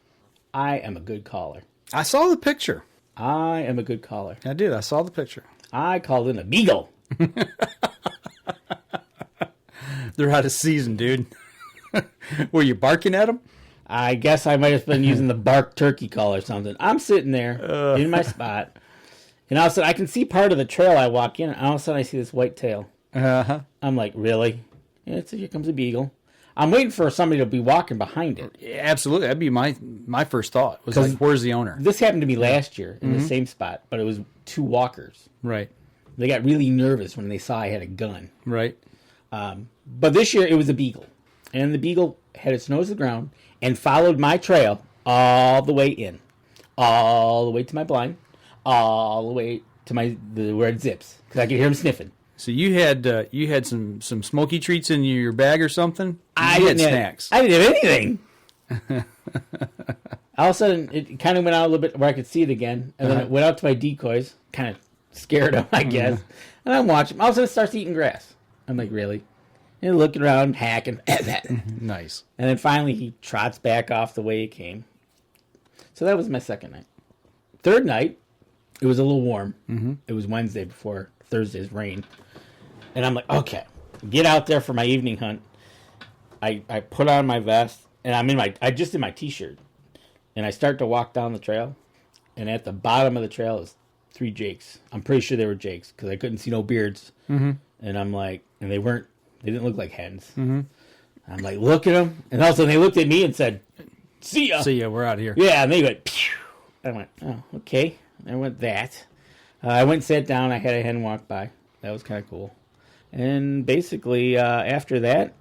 I am a good caller. I saw the picture. I am a good caller. I did. I saw the picture. I called in a beagle. They're out of season, dude. Were you barking at them? I guess I might have been using the bark turkey call or something. I'm sitting there in my spot, and all of a sudden I can see part of the trail I walk in, and all of a sudden I see this white tail. Uh-huh. I'm like, really? Yeah, here comes a beagle. I'm waiting for somebody to be walking behind it. Yeah, absolutely. That'd be my first thought. Was like, where's the owner? This happened to me last year in the same spot, but it was 2 walkers. Right. They got really nervous when they saw I had a gun. Right. But this year it was a beagle. And the beagle had its nose to the ground and followed my trail all the way in. All the way to my blind. All the way to where it zips. Because I could hear him sniffing. So you had some smoky treats in your bag or something? I had snacks. I didn't have anything. All of a sudden, it kind of went out a little bit where I could see it again. And then it went out to my decoys. Kind of scared them, I guess. And I'm watching. All of a sudden, it starts eating grass. I'm like, really? And looking around, hacking. Nice. And then finally, he trots back off the way he came. So that was my second night. Third night, it was a little warm. Mm-hmm. It was Wednesday before Thursday's rain. And I'm like, okay, get out there for my evening hunt. I put on my vest, and I'm just in my t-shirt. And I start to walk down the trail. And at the bottom of the trail is 3 jakes. I'm pretty sure they were jakes because I couldn't see no beards. Mm-hmm. And I'm like, and they didn't look like hens. Mm-hmm. I'm like, look at them. And all of a sudden they looked at me and said, see ya. See ya, we're out of here. Yeah, and they went, pew. I went, oh, okay. I went that. I went and sat down. I had a hen walk by. That was kind of cool. And basically, after that,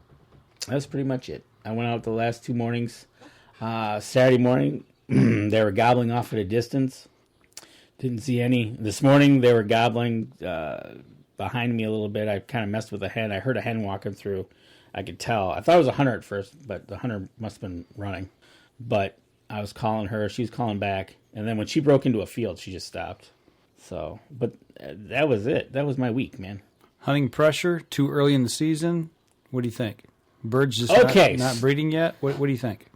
that's pretty much it. I went out the last 2 mornings. Saturday morning, they were gobbling off at a distance. Didn't see any. This morning, they were gobbling behind me a little bit. I kind of messed with a hen. I heard a hen walking through. I could tell. I thought it was a hunter at first, but the hunter must have been running. But I was calling her. She was calling back. And then when she broke into a field, she just stopped. So, but that was it. That was my week, man. Hunting pressure, too early in the season. What do you think? Birds just not breeding yet? What do you think?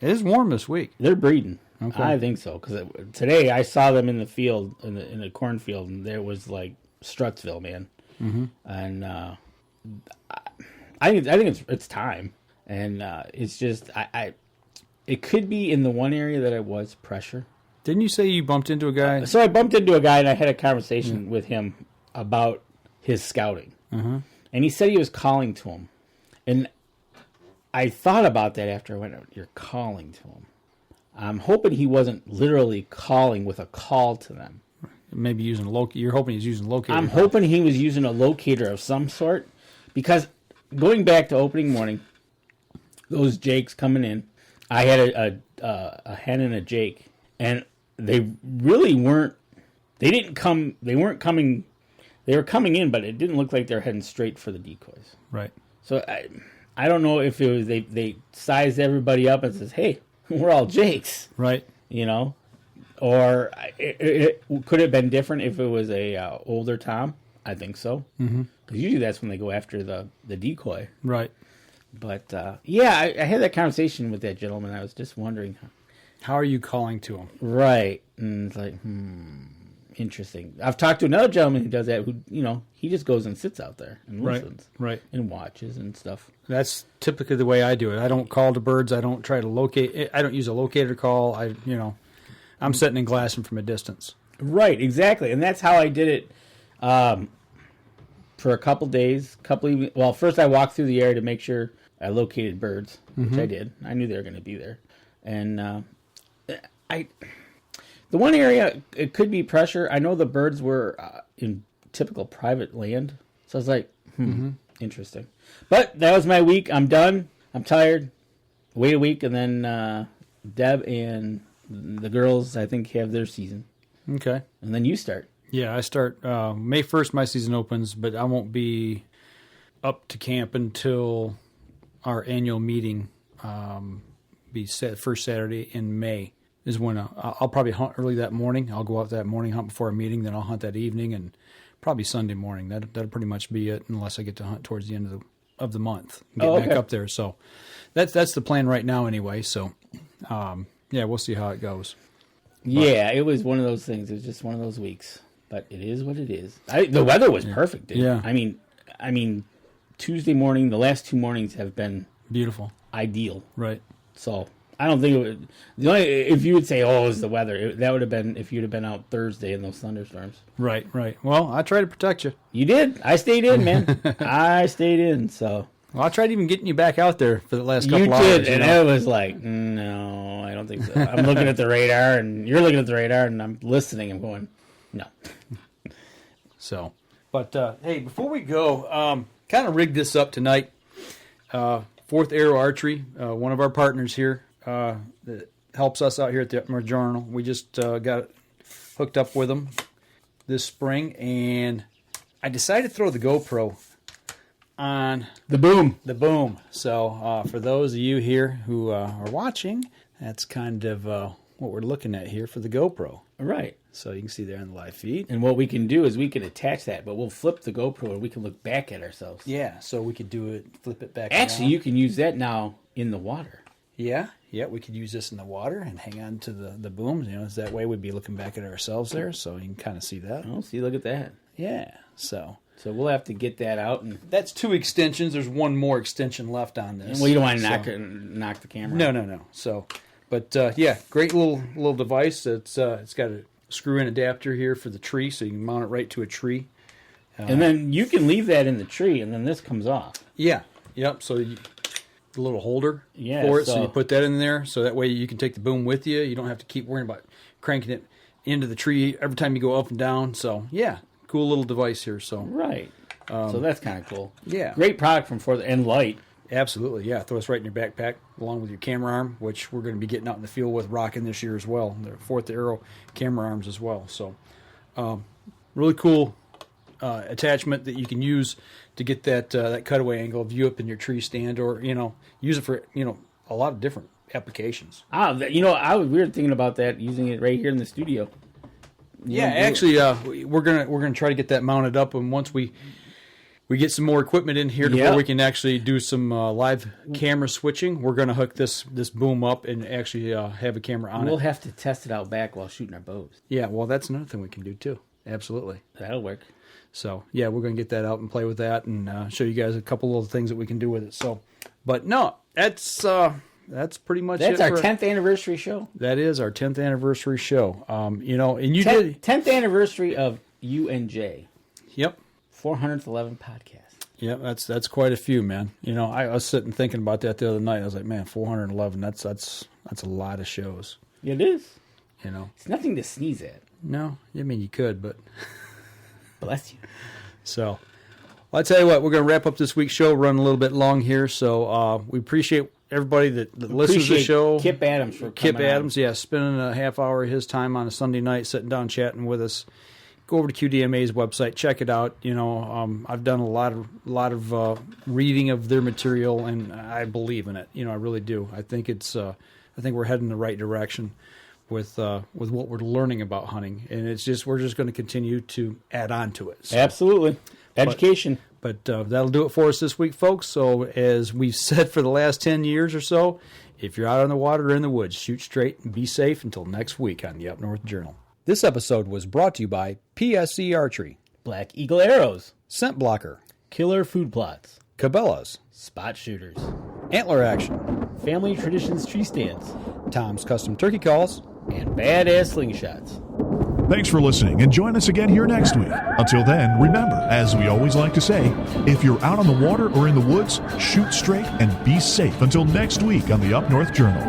It is warm this week. They're breeding. Okay. I think so. Because today I saw them in the field, in the cornfield, and there was like Strutsville, man. Mm-hmm. And I think it's time. And it's just, it could be in the one area that it was pressure. Didn't you say you bumped into a guy? So I bumped into a guy, and I had a conversation with him about his scouting. Uh-huh. And he said he was calling to him. And I thought about that after I went, you're calling to him. I'm hoping he wasn't literally calling with a call to them. Maybe using a locator. You're hoping he's using a locator. I'm hoping he was using a locator of some sort. Because going back to opening morning, those jakes coming in, I had a hen and a jake. And they really weren't, they were coming in, but it didn't look like they were heading straight for the decoys. Right. So I don't know if it was they sized everybody up and says, hey, we're all jakes. Right. You know? Or it could have been different if it was a older tom. I think so. Mm-hmm. Because usually that's when they go after the decoy. Right. But, I had that conversation with that gentleman. I was just wondering, how are you calling to him? Right. And it's like, interesting. I've talked to another gentleman who does that, who, he just goes and sits out there and listens. Right. And watches and stuff. That's typically the way I do it. I don't call to birds. I don't try to locate. I don't use a locator call. I'm sitting and glassing from a distance. Right, exactly. And that's how I did it for a couple days. Well, first I walked through the area to make sure I located birds, which I did. I knew they were going to be there. And the one area, it could be pressure. I know the birds were in typical private land. So I was like, interesting. But that was my week. I'm done. I'm tired. Wait a week, and then Deb and the girls, I think, have their season. Okay. And then you start. Yeah, I start May 1st, my season opens, but I won't be up to camp until our annual meeting, be first Saturday in May. Is when I'll probably hunt early that morning. I'll go out that morning, hunt before a meeting, then I'll hunt that evening and probably Sunday morning. That'll pretty much be it, unless I get to hunt towards the end of the month. Get back up there. So that's the plan right now, anyway. So we'll see how it goes. Yeah, it was one of those things. It was just one of those weeks, but it is what it is. The weather was perfect, dude. Yeah. I mean, Tuesday morning, the last 2 mornings have been beautiful, ideal. Right. So I don't think it would. The only if you would say, "Oh, it was the weather," that would have been if you'd have been out Thursday in those thunderstorms. Right. Well, I tried to protect you. You did. I stayed in, man. I stayed in. So. Well, I tried even getting you back out there for the last couple hours. You did, and it was like, no, I don't think so. I'm looking at the radar, and you're looking at the radar, and I'm listening. I'm going, no. So, but hey, before we go, kind of rigged this up tonight. Fourth Arrow Archery, one of our partners here that helps us out here at the Up North Journal. We just got hooked up with them this spring, and I decided to throw the GoPro on the boom. So for those of you here who are watching, that's kind of what we're looking at here for the GoPro. Right. So you can see there on the live feed. And what we can do is we can attach that, but we'll flip the GoPro and we can look back at ourselves. Yeah, so we could do it, flip it back. Actually, around. You can use that now in the water. Yeah, we could use this in the water and hang on to the booms. So that way we'd be looking back at ourselves there, so you can kind of see that. Oh, see, look at that. Yeah, so we'll have to get that out. And that's 2 extensions. There's one more extension left on this. Well, you don't want to knock the camera out. No. So, but great little device. It's got a screw-in adapter here for the tree, so you can mount it right to a tree. And then you can leave that in the tree, and then this comes off. Yeah. Yep. So the little holder for it, so you put that in there, so that way you can take the boom with you. You don't have to keep worrying about cranking it into the tree every time you go up and down. So, yeah, cool little device here. So right. So that's kind of cool. Yeah. Great product from Fourth and light. Absolutely, yeah. Throw this right in your backpack along with your camera arm, which we're going to be getting out in the field with rocking this year as well. The Fourth Arrow camera arms as well. So, really cool attachment that you can use to get that cutaway angle view up in your tree stand, or use it for a lot of different applications. We were thinking about that, using it right here in the studio. Actually, we're gonna try to get that mounted up, and once we get some more equipment in here to where we can actually do some live camera switching, we're going to hook this boom up and actually have a camera on it. We'll have to test it out back while shooting our bows. Yeah, well, that's another thing we can do, too. Absolutely. That'll work. So, yeah, we're going to get that out and play with that and show you guys a couple little things that we can do with it. So, but no, that's pretty much it. That's our 10th anniversary show. That is our 10th anniversary show. And you 10th anniversary of UNJ. Yep. 411 podcasts. Yeah, that's quite a few, man. I was sitting thinking about that the other night. I was like, man, 411. That's a lot of shows. It is. It's nothing to sneeze at. No, I mean you could, but bless you. So, I'll tell you what, we're going to wrap up this week's show. Run a little bit long here, so we appreciate everybody that listens to the show. Kip Adams for coming on. Spending a half hour of his time on a Sunday night, sitting down chatting with us. Go over to QDMA's website, check it out. I've done a lot of reading of their material, and I believe in it. I really do. I think I think we're heading in the right direction with what we're learning about hunting, and we're just going to continue to add on to it. So, absolutely, education. But that'll do it for us this week, folks. So as we've said for the last 10 years or so, if you're out on the water or in the woods, shoot straight and be safe until next week on the Up North Journal. This episode was brought to you by PSC Archery, Black Eagle Arrows, Scent Blocker, Killer Food Plots, Cabela's, Spot Shooters, Antler Action, Family Traditions Tree Stands, Tom's Custom Turkey Calls, and Badass Slingshots. Thanks for listening, and join us again here next week. Until then, remember, as we always like to say, if you're out on the water or in the woods, shoot straight and be safe until next week on the Up North Journal.